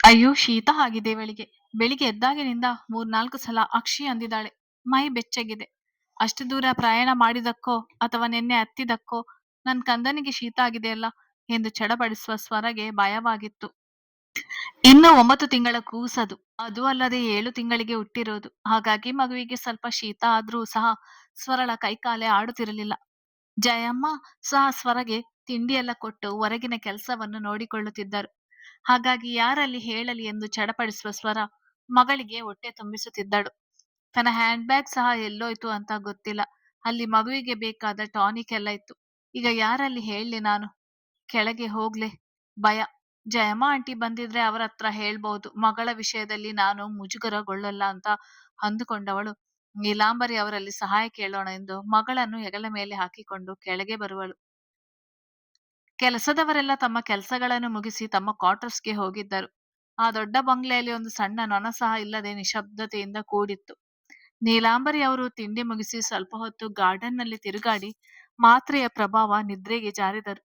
ಅಯ್ಯೋ! ಶೀತ ಆಗಿದೆ ಇವಳಿಗೆ. ಬೆಳಿಗ್ಗೆ ಎದ್ದಾಗಿನಿಂದ 3-4 ಸಲ ಅಕ್ಷಿ ಅಂದಿದ್ದಾಳೆ. ಮೈ ಬೆಚ್ಚಗಿದೆ. ಅಷ್ಟು ದೂರ ಪ್ರಯಾಣ ಮಾಡಿದಕ್ಕೋ ಅಥವಾ ನಿನ್ನೆ ಹತ್ತಿದಕ್ಕೋ ನನ್ ಕಂದನಿಗೆ ಶೀತ ಆಗಿದೆಯಲ್ಲ ಎಂದು ಚಡಪಡಿಸುವ ಸ್ವರಗೆ ಭಯವಾಗಿತ್ತು. ಇನ್ನು 9 ತಿಂಗಳ ಕೂಸದು. ಅದೂ ಅಲ್ಲದೆ 7 ತಿಂಗಳಿಗೆ ಹುಟ್ಟಿರೋದು. ಹಾಗಾಗಿ ಮಗುವಿಗೆ ಸ್ವಲ್ಪ ಶೀತ ಆದ್ರೂ ಸಹ ಸ್ವರಳ ಕೈಕಾಲೇ ಆಡುತ್ತಿರಲಿಲ್ಲ. ಜಯಮ್ಮ ಸಹ ಸ್ವರಗೆ ತಿಂಡಿಯೆಲ್ಲ ಕೊಟ್ಟು ಹೊರಗಿನ ಕೆಲಸವನ್ನು ನೋಡಿಕೊಳ್ಳುತ್ತಿದ್ದರು. ಹಾಗಾಗಿ ಯಾರಲ್ಲಿ ಹೇಳಲಿ ಎಂದು ಚಡಪಡಿಸುವ ಸ್ವರ ಮಗಳಿಗೆ ಹೊಟ್ಟೆ ತುಂಬಿಸುತ್ತಿದ್ದಳು. ತನ್ನ ಹ್ಯಾಂಡ್ ಬ್ಯಾಗ್ ಸಹ ಎಲ್ಲೋಯ್ತು ಅಂತ ಗೊತ್ತಿಲ್ಲ. ಅಲ್ಲಿ ಮಗುವಿಗೆ ಬೇಕಾದ ಟಾನಿಕ್ ಎಲ್ಲ ಇತ್ತು. ಈಗ ಯಾರಲ್ಲಿ ಹೇಳಲಿ ನಾನು? ಕೆಳಗೆ ಹೋಗ್ಲೆ ಭಯ. ಜಯಮ್ಮ ಆಂಟಿ ಬಂದಿದ್ರೆ ಅವರ ಹತ್ರ ಹೇಳ್ಬಹುದು. ಮಗಳ ವಿಷಯದಲ್ಲಿ ನಾನು ಮುಜುಗರಗೊಳ್ಳಲ್ಲ ಅಂತ ಅಂದುಕೊಂಡವಳು ನೀಲಾಂಬರಿ ಅವರಲ್ಲಿ ಸಹಾಯ ಕೇಳೋಣ ಎಂದು ಮಗಳನ್ನು ಹೆಗಲ ಮೇಲೆ ಹಾಕಿಕೊಂಡು ಕೆಳಗೆ ಬರುವಳು. ಕೆಲಸದವರೆಲ್ಲ ತಮ್ಮ ಕೆಲಸಗಳನ್ನು ಮುಗಿಸಿ ತಮ್ಮ ಕ್ವಾರ್ಟರ್ಸ್‌ಗೆ ಹೋಗಿದ್ದರು. ಆ ದೊಡ್ಡ ಬಂಗ್ಲೆಯಲ್ಲಿ ಒಂದು ಸಣ್ಣ ನೊಣ ಸಹ ಇಲ್ಲದೆ ನಿಶ್ಶಬ್ದತೆಯಿಂದ ಕೂಡಿತ್ತು. ನೀಲಾಂಬರಿ ಅವರು ತಿಂಡಿ ಮುಗಿಸಿ ಸ್ವಲ್ಪ ಹೊತ್ತು ಗಾರ್ಡನ್‌ನಲ್ಲಿ ತಿರುಗಾಡಿ ಮಾತ್ರೆಯ ಪ್ರಭಾವ ನಿದ್ರೆಗೆ ಜಾರಿದರು.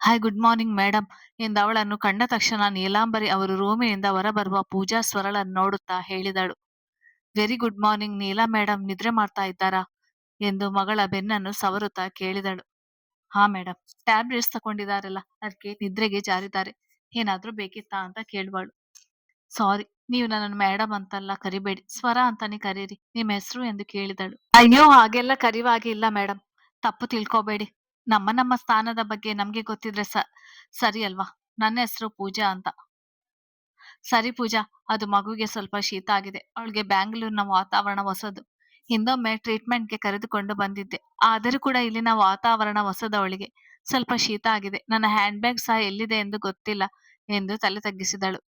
ಹಾಯ್ ಗುಡ್ ಮಾರ್ನಿಂಗ್ ಮೇಡಮ್ ಎಂದವಳನ್ನು ಕಂಡ ತಕ್ಷಣ ನೀಲಾಂಬರಿ ಅವರು ರೂಮಿನಿಂದ ಹೊರಬರುವ ಪೂಜಾ ಸ್ವರಳನ್ನು ನೋಡುತ್ತಾ ಹೇಳಿದಳು. Very good morning Neela madam ನಿದ್ರೆ ಮಾಡ್ತಾ ಇದ್ದಾರಾ ಎಂದು ಮಗಳ ಬೆನ್ನನ್ನು ಸವರುತ್ತಾ ಕೇಳಿದಳು. ಹಾ ಮೇಡಮ್, ಟ್ಯಾಬ್ಲೆಟ್ಸ್ ತಗೊಂಡಿದಾರಲ್ಲ ಅದಕ್ಕೆ ನಿದ್ರೆಗೆ ಜಾರಿದ್ದಾರೆ. ಏನಾದ್ರೂ ಬೇಕಿತ್ತಾ ಅಂತ ಕೇಳುವಳು. ಸಾರಿ, ನೀವು ನನ್ನನ್ನು ಮೇಡಮ್ ಅಂತೆಲ್ಲ ಕರಿಬೇಡಿ, ಸ್ವರ ಅಂತಾನೆ ಕರೀರಿ. ನಿಮ್ಮ ಹೆಸರು ಎಂದು ಕೇಳಿದಳು. ಅಯ್ಯೋ, ಹಾಗೆಲ್ಲ ಕರೆಯುವ ಹಾಗೆ ಇಲ್ಲ ಮೇಡಮ್, ತಪ್ಪು ತಿಳ್ಕೊಬೇಡಿ. ನಮ್ಮ ಸ್ಥಾನದ ಬಗ್ಗೆ ನಮ್ಗೆ ಗೊತ್ತಿದ್ರೆ ಸರಿ ಅಲ್ವಾ? ನನ್ನ ಹೆಸರು ಪೂಜಾ ಅಂತ. ಸರಿ ಪೂಜಾ, ಅದು ಮಗುವಿಗೆ ಸ್ವಲ್ಪ ಶೀತ ಆಗಿದೆ. ಅವಳಿಗೆ ಬ್ಯಾಂಗ್ಳೂರ್ನ ವಾತಾವರಣ ಹೊಸದು. ಹಿಂದೊಮ್ಮೆ ಟ್ರೀಟ್ಮೆಂಟ್‌ಗೆ ಕರೆದುಕೊಂಡು ಬಂದಿದ್ದೆ. ಆದರೂ ಕೂಡ ಇಲ್ಲಿನ ವಾತಾವರಣ ಹೊಸದು ಅವಳಿಗೆ. ಸ್ವಲ್ಪ ಶೀತ ಆಗಿದೆ. ನನ್ನ ಹ್ಯಾಂಡ್ ಬ್ಯಾಗ್ ಸಹ ಎಲ್ಲಿದೆ ಎಂದು ಗೊತ್ತಿಲ್ಲ ಎಂದು ತಲೆ ತಗ್ಗಿಸಿದಳು.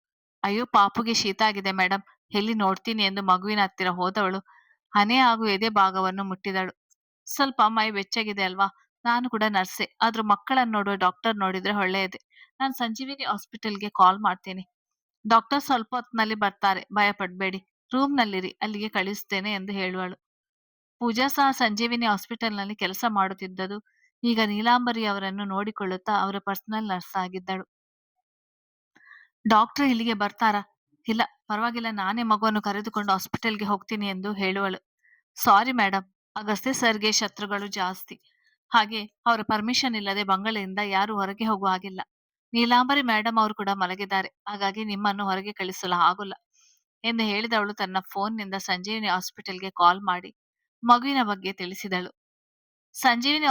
ಅಯ್ಯೋ ಪಾಪುಗೆ ಶೀತ ಆಗಿದೆ ಮೇಡಮ್, ಎಲ್ಲಿ ನೋಡ್ತೀನಿ ಎಂದು ಮಗುವಿನ ಹತ್ತಿರ ಹೋದವಳು ಹಣೆ ಹಾಗೂ ಎದೆ ಭಾಗವನ್ನು ಮುಟ್ಟಿದಳು. ಸ್ವಲ್ಪ ಮೈ ಬೆಚ್ಚಗಿದೆ ಅಲ್ವಾ? ನಾನು ಕೂಡ ನರ್ಸೆ. ಆದ್ರೂ ಮಕ್ಕಳನ್ನು ನೋಡುವ ಡಾಕ್ಟರ್ ನೋಡಿದ್ರೆ ಒಳ್ಳೆಯದೇ. ನಾನು ಸಂಜೀವಿನಿ ಹಾಸ್ಪಿಟಲ್‌ಗೆ ಕಾಲ್ ಮಾಡ್ತೀನಿ. ಡಾಕ್ಟರ್ ಸ್ವಲ್ಪ ಹೊತ್ತಿನಲ್ಲಿ ಬರ್ತಾರೆ, ಭಯ ಪಡ್ಬೇಡಿ. ರೂಮ್‌ನಲ್ಲಿರಿ, ಅಲ್ಲಿಗೆ ಕಳಿಸ್ತೇನೆ ಎಂದು ಹೇಳುವಳು. ಪೂಜಾ ಸಹ ಸಂಜೀವಿನಿ ಹಾಸ್ಪಿಟಲ್‌ನಲ್ಲಿ ಕೆಲಸ ಮಾಡುತ್ತಿದ್ದದು. ಈಗ ನೀಲಾಂಬರಿ ಅವರನ್ನು ನೋಡಿಕೊಳ್ಳುತ್ತಾ ಅವರ ಪರ್ಸನಲ್ ನರ್ಸ್ ಆಗಿದ್ದಳು. ಡಾಕ್ಟರ್ ಇಲ್ಲಿಗೆ ಬರ್ತಾರಾ? ಇಲ್ಲ, ಪರವಾಗಿಲ್ಲ, ನಾನೇ ಮಗುವನ್ನು ಕರೆದುಕೊಂಡು ಹಾಸ್ಪಿಟಲ್‌ಗೆ ಹೋಗ್ತೀನಿ ಎಂದು ಹೇಳುವಳು. ಸಾರಿ ಮೇಡಮ್, ಅಗಸ್ತ್ಯ ಸರ್‌ಗೆ ಶತ್ರುಗಳು ಜಾಸ್ತಿ. ಹಾಗೆ ಅವರ ಪರ್ಮಿಷನ್ ಇಲ್ಲದೆ ಬಂಗಲೆಯಿಂದ ಯಾರೂ ಹೊರಗೆ ಹೋಗುವ ಹಾಗಿಲ್ಲ. ನೀಲಾಂಬರಿ ಮೇಡಮ್ ಅವರು ಕೂಡ ಮಲಗಿದ್ದಾರೆ. ಹಾಗಾಗಿ ನಿಮ್ಮನ್ನು ಹೊರಗೆ ಕಳಿಸಲು ಆಗೋಲ್ಲ ಎಂದು ಹೇಳಿದವಳು ತನ್ನ ಫೋನ್‌ನಿಂದ ಸಂಜೀವಿನಿ ಹಾಸ್ಪಿಟಲ್‌ಗೆ ಕಾಲ್ ಮಾಡಿ ಮಗುವಿನ ಬಗ್ಗೆ ತಿಳಿಸಿದಳು. ಸಂಜೀವಿನಿ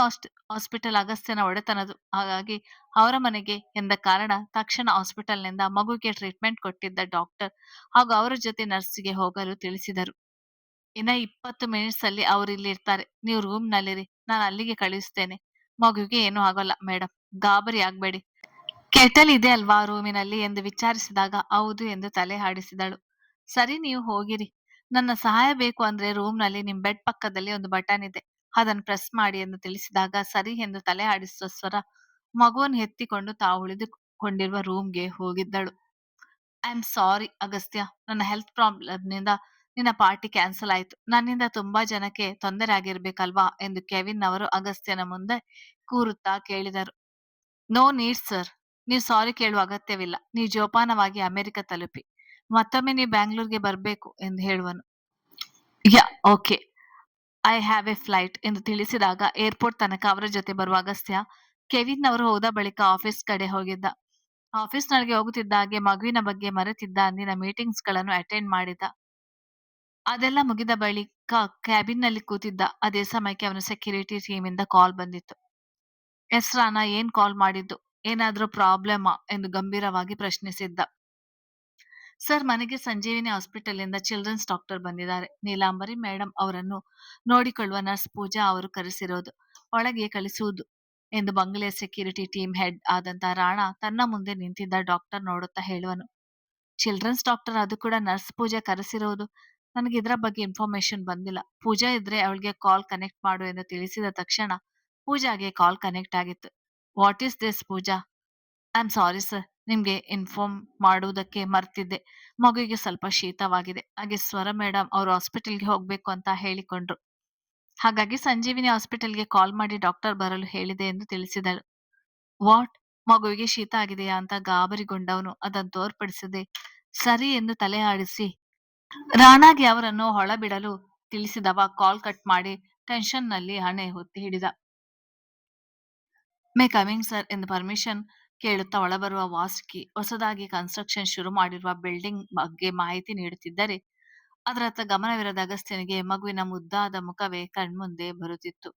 ಹಾಸ್ಪಿಟಲ್ ಅಗಸ್ತ್ಯನ ಒಡೆತನದು. ಹಾಗಾಗಿ ಅವರ ಮನೆಗೆ ಎಂದ ಕಾರಣ ತಕ್ಷಣ ಹಾಸ್ಪಿಟಲ್‌ನಿಂದ ಮಗುವಿಗೆ ಟ್ರೀಟ್ಮೆಂಟ್ ಕೊಟ್ಟಿದ್ದ ಡಾಕ್ಟರ್ ಹಾಗೂ ಅವರ ಜೊತೆ ನರ್ಸ್‌ಗೆ ಹೋಗಲು ತಿಳಿಸಿದರು. ಇನ್ನ 20 ಮಿನಿಟ್ಸ್ ಅಲ್ಲಿ ಅವರು ಇಲ್ಲಿ ಇರ್ತಾರೆ. ನೀವು ರೂಮ್‌ನಲ್ಲಿರಿ, ನಾನು ಅಲ್ಲಿಗೆ ಕಳಿಸ್ತೇನೆ. ಮಗುವಿಗೆ ಏನೂ ಆಗೋಲ್ಲ ಮೇಡಮ್, ಗಾಬರಿ ಆಗ್ಬೇಡಿ. ಕೆಟಲ್ ಇದೆ ಅಲ್ವಾ ರೂಮಿನಲ್ಲಿ ಎಂದು ವಿಚಾರಿಸಿದಾಗ ಹೌದು ಎಂದು ತಲೆ ಆಡಿಸಿದಳು. ಸರಿ, ನೀವು ಹೋಗಿರಿ. ನನ್ನ ಸಹಾಯ ಬೇಕು ಅಂದ್ರೆ ರೂಮ್‌ನಲ್ಲಿ ನಿಮ್ ಬೆಡ್ ಪಕ್ಕದಲ್ಲಿ ಒಂದು ಬಟನ್ ಇದೆ, ಅದನ್ನು ಪ್ರೆಸ್ ಮಾಡಿ ಎಂದು ತಿಳಿಸಿದಾಗ ಸರಿ ಎಂದು ತಲೆ ಆಡಿಸುವ ಸ್ವರ ಮಗುವನ್ನು ಎತ್ತಿಕೊಂಡು ತಾವು ಉಳಿದುಕೊಂಡಿರುವ ರೂಮ್‌ಗೆ ಹೋಗಿದ್ದಳು. ಐ ಆಮ್ ಸಾರಿ ಅಗಸ್ತ್ಯ, ನನ್ನ ಹೆಲ್ತ್ ಪ್ರಾಬ್ಲಮ್‌ನಿಂದ ನಿನ್ನ ಪಾರ್ಟಿ ಕ್ಯಾನ್ಸಲ್ ಆಯ್ತು. ನನ್ನಿಂದ ತುಂಬಾ ಜನಕ್ಕೆ ತೊಂದರೆ ಆಗಿರ್ಬೇಕಲ್ವಾ ಎಂದು ಕೆವಿನ್ ಅವರು ಅಗಸ್ತ್ಯನ ಮುಂದೆ ಕೂರುತ್ತಾ ಕೇಳಿದರು. ನೋ ನೀಡ್ ಸರ್, ನೀವು ಸಾರಿ ಕೇಳುವ ಅಗತ್ಯವಿಲ್ಲ. ನೀವು ಜೋಪಾನವಾಗಿ ಅಮೆರಿಕ ತಲುಪಿ ಮತ್ತೊಮ್ಮೆ ನೀವು ಬ್ಯಾಂಗ್ಳೂರ್ಗೆ ಬರ್ಬೇಕು ಎಂದು ಹೇಳುವನು. Yeah okay, I have a flight ಎಂದು ತಿಳಿಸಿದಾಗ ಏರ್ಪೋರ್ಟ್ ತನಕ ಅವರ ಜೊತೆ ಬರುವ ಅಗಸ್ತ್ಯ ಕೆವಿನ್ ಅವರು ಹೋದ ಬಳಿಕ ಆಫೀಸ್ ಕಡೆ ಹೋಗಿದ್ದ. ಆಫೀಸ್‌ನೊಳಗೆ ಹೋಗುತ್ತಿದ್ದ ಹಾಗೆ ಮಗುವಿನ ಬಗ್ಗೆ ಮರೆತಿದ್ದ ಅಂದಿನ ಮೀಟಿಂಗ್ಸ್‌ಗಳನ್ನು ಅಟೆಂಡ್ ಮಾಡಿದ. ಅದೆಲ್ಲ ಮುಗಿದ ಬಳಿಕ ಕ್ಯಾಬಿನ್‌ನಲ್ಲಿ ಕೂತಿದ್ದ. ಅದೇ ಸಮಯಕ್ಕೆ ಅವನ ಸೆಕ್ಯೂರಿಟಿ ಟೀಮಿಂದ ಕಾಲ್ ಬಂದಿತ್ತು. ಎಸ್ ರಾನಾ, ಏನ್ ಕಾಲ್ ಮಾಡಿದ್ದು? ಏನಾದ್ರೂ ಪ್ರಾಬ್ಲಮಾ ಎಂದು ಗಂಭೀರವಾಗಿ ಪ್ರಶ್ನಿಸಿದ್ದ. ಸರ್, ಮನೆಗೆ ಸಂಜೀವಿನಿ ಹಾಸ್ಪಿಟಲ್‌ನಿಂದ ಚಿಲ್ಡ್ರನ್ಸ್ ಡಾಕ್ಟರ್ ಬಂದಿದ್ದಾರೆ. ನೀಲಾಂಬರಿ ಮೇಡಮ್ ಅವರನ್ನು ನೋಡಿಕೊಳ್ಳುವ ನರ್ಸ್ ಪೂಜಾ ಅವರು ಕರೆಸಿರೋದು. ಒಳಗೆ ಕಳಿಸುವುದು ಎಂದು ಬಂಗಲೆಯ ಸೆಕ್ಯೂರಿಟಿ ಟೀಮ್ ಹೆಡ್ ಆದಂತ ರಾಣಾ ತನ್ನ ಮುಂದೆ ನಿಂತಿದ್ದ ಡಾಕ್ಟರ್ ನೋಡುತ್ತಾ ಹೇಳುವನು. ಚಿಲ್ಡ್ರನ್ಸ್ ಡಾಕ್ಟರ್, ಅದು ಕೂಡ ನರ್ಸ್ ಪೂಜಾ ಕರೆಸಿರೋದು. ನನಗೆ ಇದರ ಬಗ್ಗೆ ಇನ್ಫಾರ್ಮೇಶನ್ ಬಂದಿಲ್ಲ. ಪೂಜಾ ಇದ್ರೆ ಅವಳಿಗೆ ಕಾಲ್ ಕನೆಕ್ಟ್ ಮಾಡು ಎಂದು ತಿಳಿಸಿದ ತಕ್ಷಣ ಪೂಜಾಗೆ ಕಾಲ್ ಕನೆಕ್ಟ್ ಆಗಿತ್ತು. What is this Pooja? I am sorry sir, ನಿಮ್ಗೆ ಇನ್ಫಾರ್ಮ್ ಮಾಡುವುದಕ್ಕೆ ಮರ್ತಿದ್ದೆ. ಮಗುವಿಗೆ ಸ್ವಲ್ಪ ಶೀತವಾಗಿದೆ. ಹಾಗೆ ಸ್ವರ ಮೇಡಮ್ ಅವರು ಹಾಸ್ಪಿಟಲ್‌ಗೆ ಹೋಗ್ಬೇಕು ಅಂತ ಹೇಳಿಕೊಂಡ್ರು. ಹಾಗಾಗಿ ಸಂಜೀವಿನಿ ಹಾಸ್ಪಿಟಲ್‌ಗೆ ಕಾಲ್ ಮಾಡಿ ಡಾಕ್ಟರ್ ಬರಲು ಹೇಳಿದೆ ಎಂದು ತಿಳಿಸಿದಳು. ವಾಟ್? ಮಗುವಿಗೆ ಶೀತ ಆಗಿದೆಯಾ ಅಂತ ಗಾಬರಿಗೊಂಡವನು ಅದನ್ನು ತೋರ್ಪಡಿಸದೆ ಸರಿ ಎಂದು ತಲೆ ಆಡಿಸಿ ರಾಣಾಗೆ ಅವರನ್ನು ಹೊಳಬಿಡಲು ತಿಳಿಸಿದವ ಕಾಲ್ ಕಟ್ ಮಾಡಿ ಟೆನ್ಷನ್ನಲ್ಲಿ ಹಣೆ ಹೊತ್ತಿ ಹಿಡಿದ. ಮೇ ಕಮಿಂಗ್ ಸರ್ ಎಂದು ಪರ್ಮಿಷನ್ ಕೇಳುತ್ತಾ ಒಳಬರುವ ವಾಸುಕಿ ಹೊಸದಾಗಿ ಕನ್ಸ್ಟ್ರಕ್ಷನ್ ಶುರು ಮಾಡಿರುವ ಬಿಲ್ಡಿಂಗ್ ಬಗ್ಗೆ ಮಾಹಿತಿ ನೀಡುತ್ತಿದ್ದರೆ ಅದರತ್ತ ಗಮನವಿರದ ಅಗಸ್ತ್ಯನಿಗೆ ಮಗುವಿನ ಮುದ್ದಾದ ಮುಖವೇ ಕಣ್ಮುಂದೆ ಬರುತ್ತಿತ್ತು.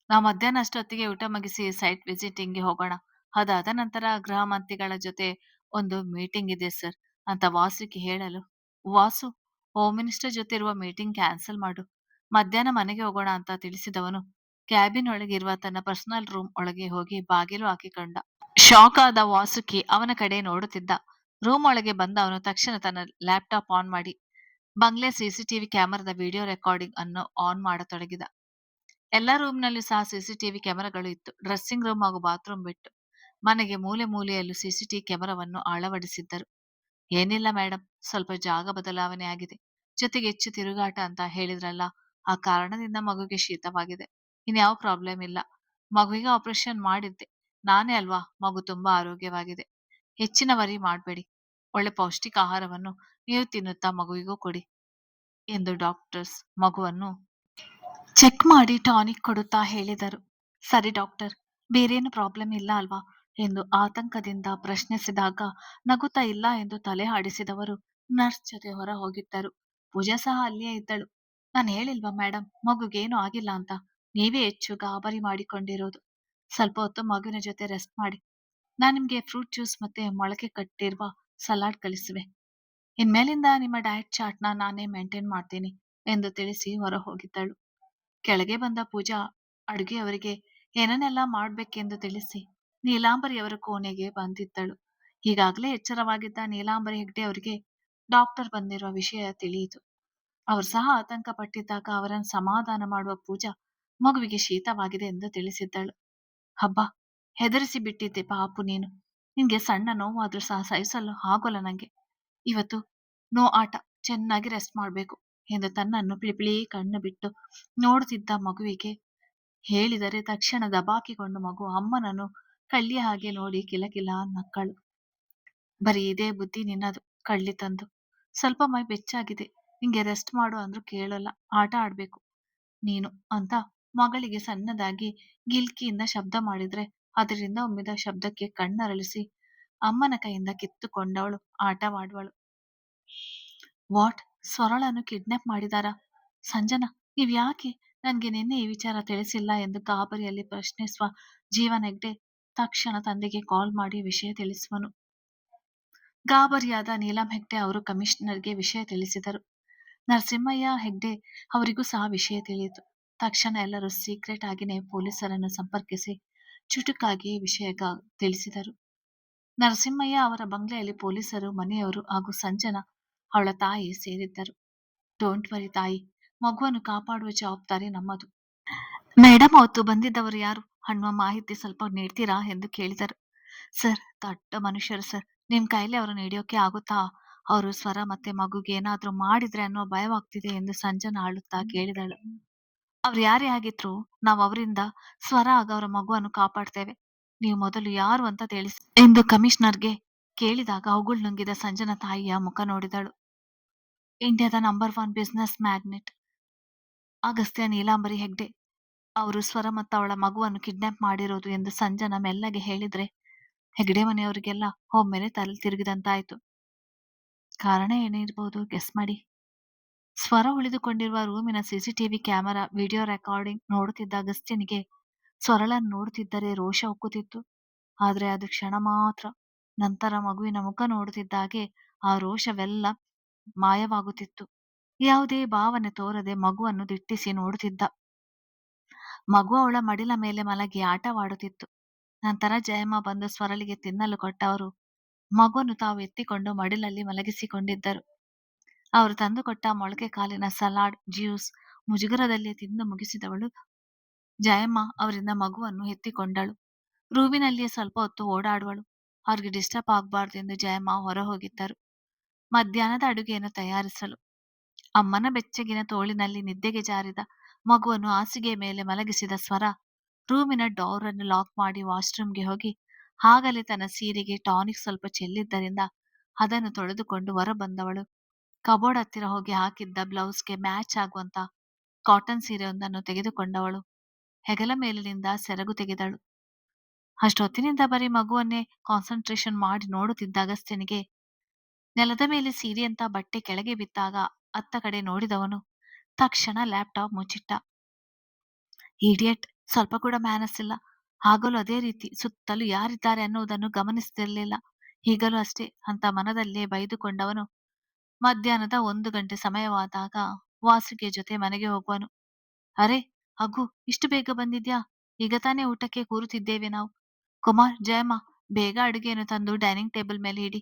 ನಾವು ಮಧ್ಯಾಹ್ನ ಅಷ್ಟೊತ್ತಿಗೆ ಊಟ ಮುಗಿಸಿ ಸೈಟ್ ವಿಸಿಟಿಂಗ್ಗೆ ಹೋಗೋಣ. ಅದಾದ ನಂತರ ಗೃಹ ಮಂತ್ರಿಗಳ ಜೊತೆ ಒಂದು ಮೀಟಿಂಗ್ ಇದೆ ಸರ್ ಅಂತ ವಾಸುಕಿ ಹೇಳಲು, ವಾಸು, ಹೋಮ್ ಮಿನಿಸ್ಟರ್ ಜೊತೆ ಇರುವ ಮೀಟಿಂಗ್ ಕ್ಯಾನ್ಸಲ್ ಮಾಡು. ಮಧ್ಯಾಹ್ನ ಮನೆಗೆ ಹೋಗೋಣ ಅಂತ ತಿಳಿಸಿದವನು ಕ್ಯಾಬಿನ್ ಒಳಗೆ ಇರುವ ತನ್ನ ಪರ್ಸನಲ್ ರೂಮ್ ಒಳಗೆ ಹೋಗಿ ಬಾಗಿಲು ಹಾಕಿಕೊಂಡ. ಶಾಕ್ ಆದ ವಾಸುಕಿ ಅವನ ಕಡೆ ನೋಡುತ್ತಿದ್ದ. ರೂಮ್ ಒಳಗೆ ಬಂದ ಅವನು ತಕ್ಷಣ ತನ್ನ ಲ್ಯಾಪ್ಟಾಪ್ ಆನ್ ಮಾಡಿ ಬಂಗ್ಲೆ ಸಿಸಿಟಿವಿ ಕ್ಯಾಮೆರಾದ ವಿಡಿಯೋ ರೆಕಾರ್ಡಿಂಗ್ ಅನ್ನು ಆನ್ ಮಾಡತೊಡಗಿದ. ಎಲ್ಲಾ ರೂಮ್‌ನಲ್ಲೂ ಸಹ ಸಿಸಿಟಿವಿ ಕ್ಯಾಮೆರಾಗಳು ಇತ್ತು. ಡ್ರೆಸ್ಸಿಂಗ್ ರೂಮ್ ಹಾಗೂ ಬಾತ್ರೂಮ್ ಬಿಟ್ಟು. ಮನೆಗೆ ಮೂಲೆ ಮೂಲೆಯಲ್ಲೂ ಸಿಸಿಟಿವಿ ಕ್ಯಾಮೆರಾವನ್ನು ಅಳವಡಿಸಿದ್ದರು. ಏನಿಲ್ಲ ಮೇಡಮ್, ಸ್ವಲ್ಪ ಜಾಗ ಬದಲಾವಣೆ ಆಗಿದೆ. ಜೊತೆಗೆ ಹೆಚ್ಚು ತಿರುಗಾಟ ಅಂತ ಹೇಳಿದ್ರಲ್ಲ, ಆ ಕಾರಣದಿಂದ ಮಗುಗೆ ಶೀತವಾಗಿದೆ. ಇನ್ಯಾವ ಪ್ರಾಬ್ಲಮ್ ಇಲ್ಲ. ಮಗುವಿಗೆ ಆಪರೇಷನ್ ಮಾಡಿದ್ದೆ ನಾನೇ ಅಲ್ವಾ. ಮಗು ತುಂಬಾ ಆರೋಗ್ಯವಾಗಿದೆ. ಹೆಚ್ಚಿನ ವರಿ ಮಾಡ್ಬೇಡಿ. ಒಳ್ಳೆ ಪೌಷ್ಟಿಕ ಆಹಾರವನ್ನು ನೀವು ತಿನ್ನುತ್ತಾ ಮಗುವಿಗೂ ಕೊಡಿ ಎಂದು ಡಾಕ್ಟರ್ಸ್ ಮಗುವನ್ನು ಚೆಕ್ ಮಾಡಿ ಟಾನಿಕ್ ಕೊಡುತ್ತಾ ಹೇಳಿದರು. ಸರಿ ಡಾಕ್ಟರ್, ಬೇರೇನು ಪ್ರಾಬ್ಲಮ್ ಇಲ್ಲ ಅಲ್ವಾ ಎಂದು ಆತಂಕದಿಂದ ಪ್ರಶ್ನಿಸಿದಾಗ ನಗುತ್ತಾ ಇಲ್ಲ ಎಂದು ತಲೆ ಆಡಿಸಿದವರು ನರ್ಸ್ ಜೊತೆ ಹೊರ ಹೋಗಿದ್ದರು. ಪೂಜಾ ಸಹ ಅಲ್ಲಿಯೇ ಇದ್ದಳು. ನಾನು ಹೇಳಿಲ್ವಾ ಮೇಡಮ್, ಮಗುಗೇನು ಆಗಿಲ್ಲ ಅಂತ. ನೀವೇ ಹೆಚ್ಚು ಗಾಬರಿ ಮಾಡಿಕೊಂಡಿರೋದು. ಸ್ವಲ್ಪ ಹೊತ್ತು ಮಗುವಿನ ಜೊತೆ ರೆಸ್ಟ್ ಮಾಡಿ. ನಾನು ನಿಮ್ಗೆ ಫ್ರೂಟ್ ಜ್ಯೂಸ್ ಮತ್ತೆ ಮೊಳಕೆ ಕಟ್ಟಿರುವ ಸಲಾಡ್ ಕಳಿಸುವೆ. ಇನ್ಮೇಲಿಂದ ನಿಮ್ಮ ಡಯಟ್ ಚಾರ್ಟ್ನ ನಾನೇ ಮೇಂಟೈನ್ ಮಾಡ್ತೀನಿ ಎಂದು ತಿಳಿಸಿ ಹೊರ ಹೋಗಿದ್ದಳು. ಕೆಳಗೆ ಬಂದ ಪೂಜಾ ಅಡುಗೆಯವರಿಗೆ ಏನನ್ನೆಲ್ಲ ಮಾಡ್ಬೇಕೆಂದು ತಿಳಿಸಿ ನೀಲಾಂಬರಿಯವರ ಕೋಣೆಗೆ ಬಂದಿದ್ದಳು. ಈಗಾಗಲೇ ಎಚ್ಚರವಾಗಿದ್ದ ನೀಲಾಂಬರಿ ಹೆಗ್ಡೆ ಅವರಿಗೆ ಡಾಕ್ಟರ್ ಬಂದಿರುವ ವಿಷಯ ತಿಳಿಯಿತು. ಅವರು ಸಹ ಆತಂಕ ಪಟ್ಟಿದ್ದಾಗ ಅವರನ್ನು ಸಮಾಧಾನ ಮಾಡುವ ಪೂಜಾ ಮಗುವಿಗೆ ಶೀತವಾಗಿದೆ ಎಂದು ತಿಳಿಸಿದ್ದಳು. ಹಬ್ಬ, ಹೆದರಿಸಿ ಬಿಟ್ಟಿದ್ದೆ ಪಾಪು ನೀನು. ನಿನ್ಗೆ ಸಣ್ಣ ನೋವಾದ್ರೂ ಸಹ ಸಹಿಸಲು ಆಗೋಲ್ಲ ನಂಗೆ. ಇವತ್ತು ನೋ ಆಟ, ಚೆನ್ನಾಗಿ ರೆಸ್ಟ್ ಮಾಡ್ಬೇಕು ಎಂದು ತನ್ನನ್ನು ಪಿಳಿಪಿಳಿ ಕಣ್ಣು ಬಿಟ್ಟು ನೋಡುತ್ತಿದ್ದ ಮಗುವಿಗೆ ಹೇಳಿದರೆ ತಕ್ಷಣ ದಬಾಕಿಕೊಂಡು ಮಗು ಅಮ್ಮನನ್ನು ಕಳ್ಳಿಯ ಹಾಗೆ ನೋಡಿ ಕಿಲಕಿಲ ನಕ್ಕಳು. ಬರೀ ಇದೇ ಬುದ್ಧಿ ನಿನ್ನದು ಕಳ್ಳಿ ತಂದು. ಸ್ವಲ್ಪ ಮೈ ಬೆಚ್ಚಾಗಿದೆ, ನಿಂಗೆ ರೆಸ್ಟ್ ಮಾಡು ಅಂದ್ರೂ ಕೇಳಲ್ಲ, ಆಟ ಆಡ್ಬೇಕು ನೀನು ಅಂತ ಮಗಳಿಗೆ ಸಣ್ಣದಾಗಿ ಗಿಲ್ಕಿಯಿಂದ ಶಬ್ದ ಮಾಡಿದ್ರೆ ಅದರಿಂದ ಒಮ್ಮಿದ ಶಬ್ದಕ್ಕೆ ಕಣ್ಣರಳಿಸಿ ಅಮ್ಮನ ಕೈಯಿಂದ ಕಿತ್ತುಕೊಂಡವಳು ಆಟವಾಡುವಳು. ವಾಟ್, ಸ್ವರಳನ್ನು ಕಿಡ್ನಾಪ್ ಮಾಡಿದಾರಾ? ಸಂಜನಾ, ನೀವ್ ಯಾಕೆ ನನ್ಗೆ ನಿನ್ನೆ ಈ ವಿಚಾರ ತಿಳಿಸಿಲ್ಲ ಎಂದು ಗಾಬರಿಯಲ್ಲಿ ಪ್ರಶ್ನಿಸುವ ಜೀವನ್ ಹೆಗ್ಡೆ ತಕ್ಷಣ ತಂದೆಗೆ ಕಾಲ್ ಮಾಡಿ ವಿಷಯ ತಿಳಿಸುವನು. ಗಾಬರಿಯಾದ ನೀಲಂ ಹೆಗ್ಡೆ ಅವರು ಕಮಿಷನರ್ಗೆ ವಿಷಯ ತಿಳಿಸಿದರು. ನರಸಿಂಹಯ್ಯ ಹೆಗ್ಡೆ ಅವರಿಗೂ ಸಹ ವಿಷಯ ತಿಳಿಯಿತು. ತಕ್ಷಣ ಎಲ್ಲರೂ ಸೀಕ್ರೆಟ್ ಆಗಿನೇ ಪೊಲೀಸರನ್ನು ಸಂಪರ್ಕಿಸಿ ಚುಟುಕಾಗಿ ವಿಷಯ ತಿಳಿಸಿದರು. ನರಸಿಂಹಯ್ಯ ಅವರ ಬಂಗ್ಲೆಯಲ್ಲಿ ಪೊಲೀಸರು, ಮನೆಯವರು ಹಾಗೂ ಸಂಜನಾ ಅವಳ ತಾಯಿ ಸೇರಿದ್ದರು. ಡೋಂಟ್ ವರಿ ತಾಯಿ, ಮಗುವನ್ನು ಕಾಪಾಡುವ ಜವಾಬ್ದಾರಿ ನಮ್ಮದು. ಮೇಡಮ್, ಅವತ್ತು ಬಂದಿದ್ದವರು ಯಾರು ಅನ್ನುವ ಮಾಹಿತಿ ಸ್ವಲ್ಪ ನೀಡ್ತೀರಾ ಎಂದು ಕೇಳಿದರು. ಸರ್, ದೊಡ್ಡ ಮನುಷ್ಯರು ಸರ್, ನಿಮ್ ಕೈಲಿ ಅವರನ್ನು ಹಿಡಿಯೋಕೆ ಆಗುತ್ತಾ? ಅವರು ಸ್ವರ ಮತ್ತೆ ಮಗುಗೆ ಏನಾದ್ರೂ ಮಾಡಿದ್ರೆ ಅನ್ನೋ ಭಯವಾಗ್ತಿದೆ ಎಂದು ಸಂಜನಾ ಅಳುತ್ತಾ ಕೇಳಿದಳು. ಅವ್ರು ಯಾರೇ ಆಗಿದ್ರು ನಾವು ಅವರಿಂದ ಸ್ವರ ಆಗ ಅವರ ಮಗುವನ್ನು ಕಾಪಾಡ್ತೇವೆ. ನೀವು ಮೊದಲು ಯಾರು ಅಂತ ತಿಳಿಸಿ ಎಂದು ಕಮಿಷನರ್ಗೆ ಕೇಳಿದಾಗ ಅವುಗಳು ನುಂಗಿದ ಸಂಜನಾ ತಾಯಿಯ ಮುಖ ನೋಡಿದಳು. ಇಂಡಿಯಾದ number 1 business magnet Agastya Neelambari Hegde ಅವರು ಸ್ವರ ಮತ್ತು ಅವಳ ಮಗುವನ್ನು ಕಿಡ್ನಾಪ್ ಮಾಡಿರೋದು ಎಂದು ಸಂಜನಾ ಮೆಲ್ಲಗೆ ಹೇಳಿದ್ರೆ ಹೆಗ್ಡೆ ಮನೆಯವರಿಗೆಲ್ಲ ಒಮ್ಮೆಲೆ ತಲೆ ತಿರುಗಿದಂತಾಯ್ತು. ಕಾರಣ ಏನಿರ್ಬೋದು ಗೆಸ್ ಮಾಡಿ. ಸ್ವರ ಉಳಿದುಕೊಂಡಿರುವ ರೂಮಿನ ಸಿಸಿಟಿವಿ ಕ್ಯಾಮೆರಾ ವಿಡಿಯೋ ರೆಕಾರ್ಡಿಂಗ್ ನೋಡುತ್ತಿದ್ದ ಅಗಸ್ತ್ಯನಿಗೆ ಸ್ವರಳನ್ನು ನೋಡುತ್ತಿದ್ದರೆ ರೋಷ ಉಕ್ಕುತ್ತಿತ್ತು. ಆದ್ರೆ ಅದು ಕ್ಷಣ ಮಾತ್ರ. ನಂತರ ಮಗುವಿನ ಮುಖ ನೋಡುತ್ತಿದ್ದಾಗೆ ಆ ರೋಷವೆಲ್ಲ ಮಾಯವಾಗುತ್ತಿತ್ತು. ಯಾವುದೇ ಭಾವನೆ ತೋರದೆ ಮಗುವನ್ನು ದಿಟ್ಟಿಸಿ ನೋಡುತ್ತಿದ್ದ. ಮಗು ಅವಳ ಮಡಿಲ ಮೇಲೆ ಮಲಗಿ ಆಟವಾಡುತ್ತಿತ್ತು. ನಂತರ ಜಯಮ್ಮ ಬಂದು ಸ್ವರಳಿಗೆ ತಿನ್ನಲು ಕೊಟ್ಟವರು ಮಗುವನ್ನು ತಾವು ಎತ್ತಿಕೊಂಡು ಮಡಿಲಲ್ಲಿ ಮಲಗಿಸಿಕೊಂಡಿದ್ದರು. ಅವರು ತಂದುಕೊಟ್ಟ ಮೊಳಕೆ ಕಾಲಿನ ಸಲಾಡ್, ಜ್ಯೂಸ್ ಮುಜುಗರದಲ್ಲಿ ತಿಂದು ಮುಗಿಸಿದವಳು ಜಯಮ್ಮ ಅವರಿಂದ ಮಗುವನ್ನು ಎತ್ತಿಕೊಂಡಳು. ರೂಮಿನಲ್ಲಿಯೇ ಸ್ವಲ್ಪ ಹೊತ್ತು ಓಡಾಡುವಳು. ಅವ್ರಿಗೆ ಡಿಸ್ಟರ್ಬ್ ಆಗಬಾರ್ದು ಎಂದು ಜಯಮ್ಮ ಹೊರ ಹೋಗಿದ್ದರು ಮಧ್ಯಾಹ್ನದ ಅಡುಗೆಯನ್ನು ತಯಾರಿಸಲು. ಅಮ್ಮನ ಬೆಚ್ಚಗಿನ ತೋಳಿನಲ್ಲಿ ನಿದ್ದೆಗೆ ಜಾರಿದ ಮಗುವನ್ನು ಹಾಸಿಗೆಯ ಮೇಲೆ ಮಲಗಿಸಿದ ಸ್ವರ ರೂಮಿನ ಡೋರ್ ಅನ್ನು ಲಾಕ್ ಮಾಡಿ ವಾಶ್ರೂಮ್ಗೆ ಹೋಗಿ ಆಗಲೇ ತನ್ನ ಸೀರೆಗೆ ಟಾನಿಕ್ ಸ್ವಲ್ಪ ಚೆಲ್ಲಿದ್ದರಿಂದ ಅದನ್ನು ತೊಳೆದುಕೊಂಡು ಹೊರ ಬಂದವಳು. ಕಬೋರ್ಡ್ ಹತ್ತಿರ ಹೋಗಿ ಹಾಕಿದ್ದ ಬ್ಲೌಸ್ಗೆ ಮ್ಯಾಚ್ ಆಗುವಂತ ಕಾಟನ್ ಸೀರೆಯೊಂದನ್ನು ತೆಗೆದುಕೊಂಡವಳು. ಹೆಗಲ ಮೇಲಿನಿಂದ ಸೆರಗು ತೆಗೆದಳು. ಅಷ್ಟೊತ್ತಿನಿಂದ ಬರೀ ಮಗುವನ್ನೇ ಕಾನ್ಸಂಟ್ರೇಷನ್ ಮಾಡಿ ನೋಡುತ್ತಿದ್ದ ಅಗಸ್ತ್ಯನಿಗೆ ನೆಲದ ಮೇಲೆ ಸೀರೆಯಂತ ಬಟ್ಟೆ ಕೆಳಗೆ ಬಿದ್ದಾಗ ಅತ್ತ ಕಡೆ ನೋಡಿದವನು ತಕ್ಷಣ ಲ್ಯಾಪ್ಟಾಪ್ ಮುಚ್ಚಿಟ್ಟ. ಇಡಿಯಟ್, ಸ್ವಲ್ಪ ಕೂಡ ಮ್ಯಾನಸ್ ಇಲ್ಲ. ಆಗಲೂ ಅದೇ ರೀತಿ ಸುತ್ತಲೂ ಯಾರಿದ್ದಾರೆ ಅನ್ನುವುದನ್ನು ಗಮನಿಸುತ್ತಿರಲಿಲ್ಲ. ಈಗಲೂ ಅಷ್ಟೇ ಅಂತ ಮನದಲ್ಲೇ ಬೈದುಕೊಂಡವನು ಮಧ್ಯಾಹ್ನದ 1 ಗಂಟೆ ಸಮಯವಾದಾಗ ವಾಸುಕಿಯ ಜೊತೆ ಮನೆಗೆ ಹೋಗುವನು. ಅರೆ ಅಗು, ಇಷ್ಟು ಬೇಗ ಬಂದಿದ್ಯಾ? ಈಗ ತಾನೇ ಊಟಕ್ಕೆ ಕೂರುತ್ತಿದ್ದೇವೆ ನಾವು. ಕುಮಾರ್, ಜಯಮ್ಮ, ಬೇಗ ಅಡುಗೆಯನ್ನು ತಂದು ಡೈನಿಂಗ್ ಟೇಬಲ್ ಮೇಲೆ ಇಡಿ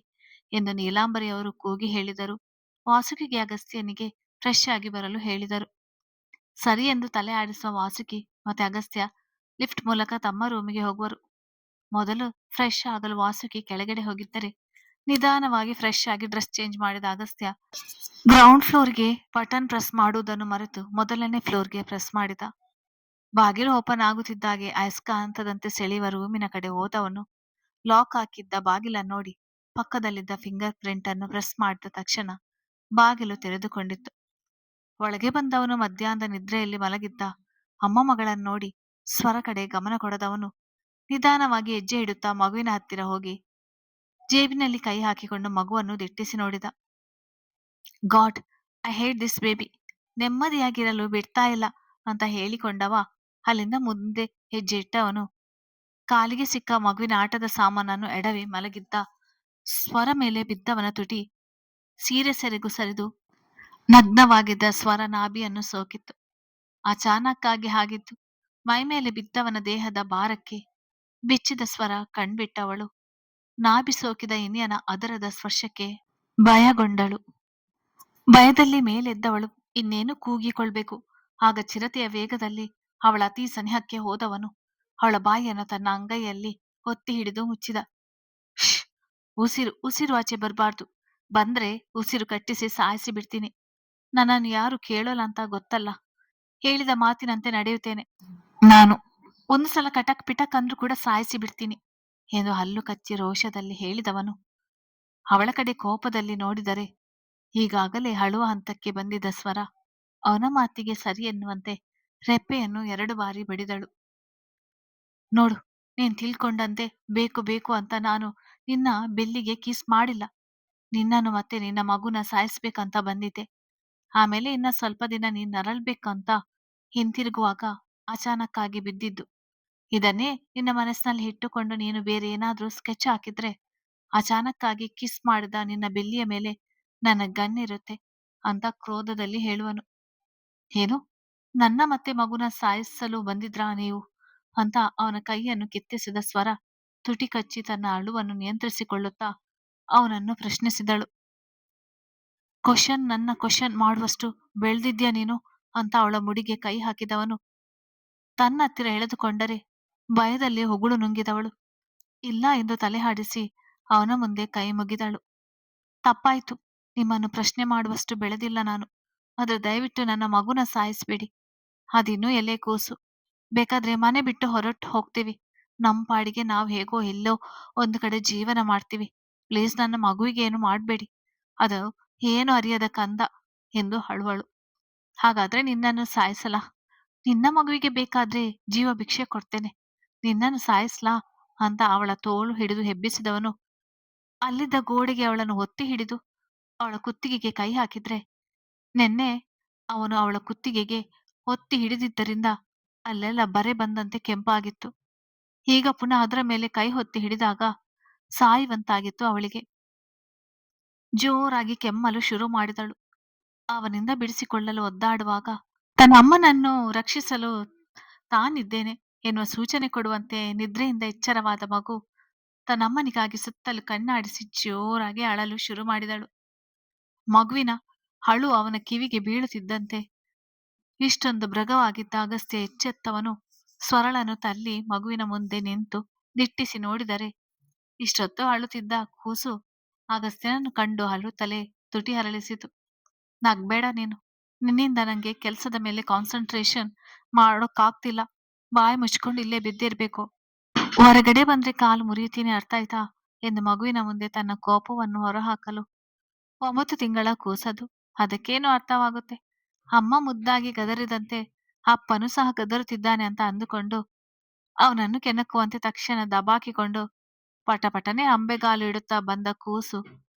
ಎಂದು ನೀಲಾಂಬರಿಯವರು ಕೂಗಿ ಹೇಳಿದರು. ವಾಸುಕಿಗೆ ಅಗಸ್ತ್ಯನಿಗೆ ಫ್ರೆಶ್ ಆಗಿ ಬರಲು ಹೇಳಿದರು. ಸರಿ ಎಂದು ತಲೆ ಆಡಿಸುವ ವಾಸುಕಿ ಮತ್ತೆ ಅಗಸ್ತ್ಯ ಲಿಫ್ಟ್ ಮೂಲಕ ತಮ್ಮ ರೂಮಿಗೆ ಹೋಗುವರು. ಮೊದಲು ಫ್ರೆಶ್ ಆಗಲು ವಾಸುಕಿ ಕೆಳಗಡೆ ಹೋಗಿದ್ದರೆ ನಿಧಾನವಾಗಿ ಫ್ರೆಶ್ ಆಗಿ ಡ್ರೆಸ್ ಚೇಂಜ್ ಮಾಡಿದ ಅಗಸ್ತ್ಯ ಗ್ರೌಂಡ್ ಫ್ಲೋರ್ಗೆ ಬಟನ್ ಪ್ರೆಸ್ ಮಾಡುವುದನ್ನು ಮರೆತು ಮೊದಲನೇ ಫ್ಲೋರ್ಗೆ ಪ್ರೆಸ್ ಮಾಡಿದ. ಬಾಗಿಲು ಓಪನ್ ಆಗುತ್ತಿದ್ದಾಗೆ ಅಯಸ್ಕಾಂತದಂತೆ ಸೆಳೆಯುವ ರೂಮಿನ ಕಡೆ ಹೋದವನು ಲಾಕ್ ಹಾಕಿದ್ದ ಬಾಗಿಲನ್ನು ನೋಡಿ ಪಕ್ಕದಲ್ಲಿದ್ದ ಫಿಂಗರ್ ಪ್ರಿಂಟ್ ಅನ್ನು ಪ್ರೆಸ್ ಮಾಡಿದ ತಕ್ಷಣ ಬಾಗಿಲು ತೆರೆದುಕೊಂಡಿತ್ತು. ಒಳಗೆ ಬಂದವನು ಮಧ್ಯಾಹ್ನದ ನಿದ್ರೆಯಲ್ಲಿ ಮಲಗಿದ್ದ ಅಮ್ಮ ಮಗಳನ್ನು ನೋಡಿ ಸ್ವರ ಕಡೆ ಗಮನ ಕೊಡದವನು ನಿಧಾನವಾಗಿ ಹೆಜ್ಜೆ ಇಡುತ್ತಾ ಮಗುವಿನ ಹತ್ತಿರ ಹೋಗಿ ಜೇಬಿನಲ್ಲಿ ಕೈ ಹಾಕಿಕೊಂಡು ಮಗುವನ್ನು ದಿಟ್ಟಿಸಿ ನೋಡಿದ. God, I hate this baby. ನೆಮ್ಮದಿಯಾಗಿರಲು ಬಿಡ್ತಾ ಇಲ್ಲ ಅಂತ ಹೇಳಿಕೊಂಡವ ಅಲ್ಲಿಂದ ಮುಂದೆ ಹೆಜ್ಜೆ ಇಟ್ಟವನು ಕಾಲಿಗೆ ಸಿಕ್ಕ ಮಗುವಿನ ಆಟದ ಸಾಮಾನನ್ನು ಎಡವಿ ಮಲಗಿದ್ದ ಸ್ವರ ಮೇಲೆ ಬಿದ್ದವನ ತುಟಿ ಸೀರೆ ಸೆರೆಗು ಸರಿದು ನಗ್ನವಾಗಿದ್ದ ಸ್ವರ ನಾಭಿಯನ್ನು ಸೋಕಿತ್ತು. ಅಚಾನಕ್ಕಾಗಿ ಆಗಿದ್ದು. ಮೈ ಮೇಲೆ ಬಿದ್ದವನ ದೇಹದ ಭಾರಕ್ಕೆ ಬಿಚ್ಚಿದ ಸ್ವರ ಕಣ್ಬಿಟ್ಟವಳು ನಾಭಿ ಸೋಕಿದ ಇನಿಯನ ಅದರದ ಸ್ಪರ್ಶಕ್ಕೆ ಭಯಗೊಂಡಳು. ಭಯದಲ್ಲಿ ಮೇಲೆದ್ದವಳು ಇನ್ನೇನು ಕೂಗಿಕೊಳ್ಬೇಕು. ಆಗ ಚಿರತೆಯ ವೇಗದಲ್ಲಿ ಅವಳ ಅತಿ ಸನಿಹಕ್ಕೆ ಹೋದವನು ಅವಳ ಬಾಯಿಯನ್ನು ತನ್ನ ಅಂಗೈಯಲ್ಲಿ ಒತ್ತಿ ಹಿಡಿದು ಮುಚ್ಚಿದ. ಶ್, ಉಸಿರು ಉಸಿರು ಆಚೆ ಬರಬಾರ್ದು. ಬಂದ್ರೆ ಉಸಿರು ಕಟ್ಟಿಸಿ ಸಾಯಿಸಿ ಬಿಡ್ತೀನಿ. ನನ್ನನ್ನು ಯಾರು ಕೇಳೋಲ್ಲ ಅಂತ ಗೊತ್ತಲ್ಲ. ಹೇಳಿದ ಮಾತಿನಂತೆ ನಡೆಯುತ್ತೇನೆ ನಾನು. ಒಂದು ಸಲ ಕಟಕ್ ಪಿಟಕ್ ಅಂದ್ರೂ ಕೂಡ ಸಾಯಿಸಿ ಬಿಡ್ತೀನಿ ಎಂದು ಹಲ್ಲು ಕಚ್ಚಿ ರೋಷದಲ್ಲಿ ಹೇಳಿದವನು ಅವಳ ಕಡೆ ಕೋಪದಲ್ಲಿ ನೋಡಿದರೆ ಈಗಾಗಲೇ ಅಳುವ ಹಂತಕ್ಕೆ ಬಂದಿದ್ದ ಸ್ವರ ಅವನ ಮಾತಿಗೆ ಸರಿ ಎನ್ನುವಂತೆ ರೆಪ್ಪೆಯನ್ನು 2 ಬಾರಿ ಬಡಿದಳು. ನೋಡು, ನೀನ್ ತಿಳ್ಕೊಂಡಂತೆ ಬೇಕು ಬೇಕು ಅಂತ ನಾನು ನಿನ್ನ ಬೆಲ್ಲಿಗೆ ಕಿಸ್ ಮಾಡಿಲ್ಲ. ನಿನ್ನನ್ನು ಮತ್ತೆ ನಿನ್ನ ಮಗುನ ಸಾಯಿಸ್ಬೇಕಂತ ಬಂದಿದ್ದೆ. ಆಮೇಲೆ ಇನ್ನ ಸ್ವಲ್ಪ ದಿನ ನೀನ್ ನರಳ್ಬೇಕಂತ ಹಿಂತಿರುಗುವಾಗ ಅಚಾನಕ್ಕಾಗಿ ಬಿದ್ದಿದ್ದು. ಇದನ್ನೇ ನಿನ್ನ ಮನಸ್ಸಿನಲ್ಲಿ ಇಟ್ಟುಕೊಂಡು ನೀನು ಬೇರೆ ಏನಾದ್ರೂ ಸ್ಕೆಚ್ ಹಾಕಿದ್ರೆ ಅಚಾನಕ್ಕಾಗಿ ಕಿಸ್ ಮಾಡಿದ ನಿನ್ನ ಬೆಲ್ಲಿಯ ಮೇಲೆ ನನ್ನ ಗನ್ ಇರುತ್ತೆ ಅಂತ ಕ್ರೋಧದಲ್ಲಿ ಹೇಳುವನು. ಏನು, ನನ್ನ ಮತ್ತೆ ಮಗುನ ಸಾಯಿಸಲು ಬಂದಿದ್ರಾ ನೀವು ಅಂತ ಅವನ ಕೈಯನ್ನು ಕಿತ್ತೆಸೆದ ಸ್ವರ ತುಟಿ ಕಚ್ಚಿ ತನ್ನ ಅಳುವನ್ನು ನಿಯಂತ್ರಿಸಿಕೊಳ್ಳುತ್ತಾ ಅವನನ್ನು ಪ್ರಶ್ನಿಸಿದಳು. ನನ್ನ ಕ್ವಶನ್ ಮಾಡುವಷ್ಟು ಬೆಳೆದಿದ್ಯಾ ನೀನು ಅಂತ ಅವಳ ಮುಡಿಗೆ ಕೈ ಹಾಕಿದವನು ತನ್ನ ಹತ್ತಿರ ಎಳೆದುಕೊಂಡರೆ ಭಯದಲ್ಲಿ ಹೊಗಳು ನುಂಗಿದವಳು ಇಲ್ಲ ಎಂದು ತಲೆ ಹಾಡಿಸಿ ಅವನ ಮುಂದೆ ಕೈ ಮುಗಿದಳು. ತಪ್ಪಾಯ್ತು, ನಿಮ್ಮನ್ನು ಪ್ರಶ್ನೆ ಮಾಡುವಷ್ಟು ಬೆಳೆದಿಲ್ಲ ನಾನು. ಆದ್ರೆ ದಯವಿಟ್ಟು ನನ್ನ ಮಗುನ ಸಾಯಿಸ್ಬೇಡಿ. ಅದಿನ್ನೂ ಎಲೆ ಕೂಸು. ಬೇಕಾದ್ರೆ ಮನೆ ಬಿಟ್ಟು ಹೊರಟು ಹೋಗ್ತೀವಿ. ನಮ್ಮ ಪಾಡಿಗೆ ನಾವು ಹೇಗೋ ಎಲ್ಲೋ ಒಂದು ಕಡೆ ಜೀವನ ಮಾಡ್ತೀವಿ. ಪ್ಲೀಸ್ ನನ್ನ ಮಗುವಿಗೆ ಏನು ಮಾಡ್ಬೇಡಿ. ಅದು ಏನು ಅರಿಯದ ಕಂದ ಎಂದು ಅಳುವಳು. ಹಾಗಾದ್ರೆ ನಿನ್ನನ್ನು ಸಾಯಿಸಲಾ? ನಿನ್ನ ಮಗುವಿಗೆ ಬೇಕಾದ್ರೆ ಜೀವ ಭಿಕ್ಷೆ ಕೊಡ್ತೇನೆ. ನಿನ್ನನ್ನು ಸಾಯಿಸ್ಲಾ ಅಂತ ಅವಳ ತೋಳು ಹಿಡಿದು ಹೆಬ್ಬಿಸಿದವನು ಅಲ್ಲಿದ್ದ ಗೋಡೆಗೆ ಅವಳನ್ನು ಒತ್ತಿ ಹಿಡಿದು ಅವಳ ಕುತ್ತಿಗೆಗೆ ಕೈ ಹಾಕಿದ್ರೆ ನೆನ್ನೆ ಅವನು ಅವಳ ಕುತ್ತಿಗೆಗೆ ಒತ್ತಿ ಹಿಡಿದಿದ್ದರಿಂದ ಅಲ್ಲೆಲ್ಲ ಬರೆ ಬಂದಂತೆ ಕೆಂಪಾಗಿತ್ತು. ಈಗ ಪುನಃ ಅದರ ಮೇಲೆ ಕೈ ಹೊತ್ತಿ ಹಿಡಿದಾಗ ಸಾಯುವಂತಾಗಿತ್ತು ಅವಳಿಗೆ. ಜೋರಾಗಿ ಕೆಮ್ಮಲು ಶುರು ಮಾಡಿದಳು. ಅವನಿಂದ ಬಿಡಿಸಿಕೊಳ್ಳಲು ಒದ್ದಾಡುವಾಗ ತನ್ನ ಅಮ್ಮನನ್ನು ರಕ್ಷಿಸಲು ತಾನಿದ್ದೇನೆ ಎನ್ನುವ ಸೂಚನೆ ಕೊಡುವಂತೆ ನಿದ್ರೆಯಿಂದ ಎಚ್ಚರವಾದ ಮಗು ತನ್ನಮ್ಮನಿಗಾಗಿ ಸುತ್ತಲೂ ಕಣ್ಣಾಡಿಸಿ ಜೋರಾಗಿ ಅಳಲು ಶುರು ಮಾಡಿದಳು. ಮಗುವಿನ ಅಳು ಅವನ ಕಿವಿಗೆ ಬೀಳುತ್ತಿದ್ದಂತೆ ಇಷ್ಟೊಂದು ಭ್ರಗವಾಗಿದ್ದ ಅಗಸ್ತ್ಯ ಎಚ್ಚೆತ್ತವನು ಸ್ವರಳನ್ನು ತಳ್ಳಿ ಮಗುವಿನ ಮುಂದೆ ನಿಂತು ದಿಟ್ಟಿಸಿ ನೋಡಿದರೆ ಇಷ್ಟೊತ್ತು ಅಳುತ್ತಿದ್ದ ಕೂಸು ಅಗಸ್ತ್ಯನನ್ನು ಕಂಡು ಅಳುತ್ತಲೇ ತುಟಿ ಹರಳಿಸಿತು. ನಗ್ಬೇಡ ನೀನು. ನಿನ್ನಿಂದ ನಂಗೆ ಕೆಲ್ಸದ ಮೇಲೆ ಕಾನ್ಸಂಟ್ರೇಷನ್ ಮಾಡೋಕ್ಕಾಗ್ತಿಲ್ಲ. ಬಾಯಿ ಮುಚ್ಕೊಂಡು ಇಲ್ಲೇ ಬಿದ್ದಿರ್ಬೇಕು. ಹೊರಗಡೆ ಬಂದ್ರೆ ಕಾಲು ಮುರಿಯುತ್ತೀನಿ ಅರ್ಥ ಆಯ್ತಾ? ಎಂದು ಮಗುವಿನ ಮುಂದೆ ತನ್ನ ಕೋಪವನ್ನು ಹೊರಹಾಕಲು 9 ತಿಂಗಳ ಕೂಸದು. ಅದಕ್ಕೇನು ಅರ್ಥವಾಗುತ್ತೆ? ಅಮ್ಮ ಮುದ್ದಾಗಿ ಗದರಿದಂತೆ ಅಪ್ಪನೂ ಸಹ ಗದರುತ್ತಿದ್ದಾನೆ ಅಂತ ಅಂದುಕೊಂಡು ಅವನನ್ನು ಕೆಣಕುವಂತೆ ತಕ್ಷಣ ದಬಾಕಿಕೊಂಡು ಪಟಪಟನೆ ಅಂಬೆಗಾಲು ಇಡುತ್ತಾ ಬಂದ ಕೂಸು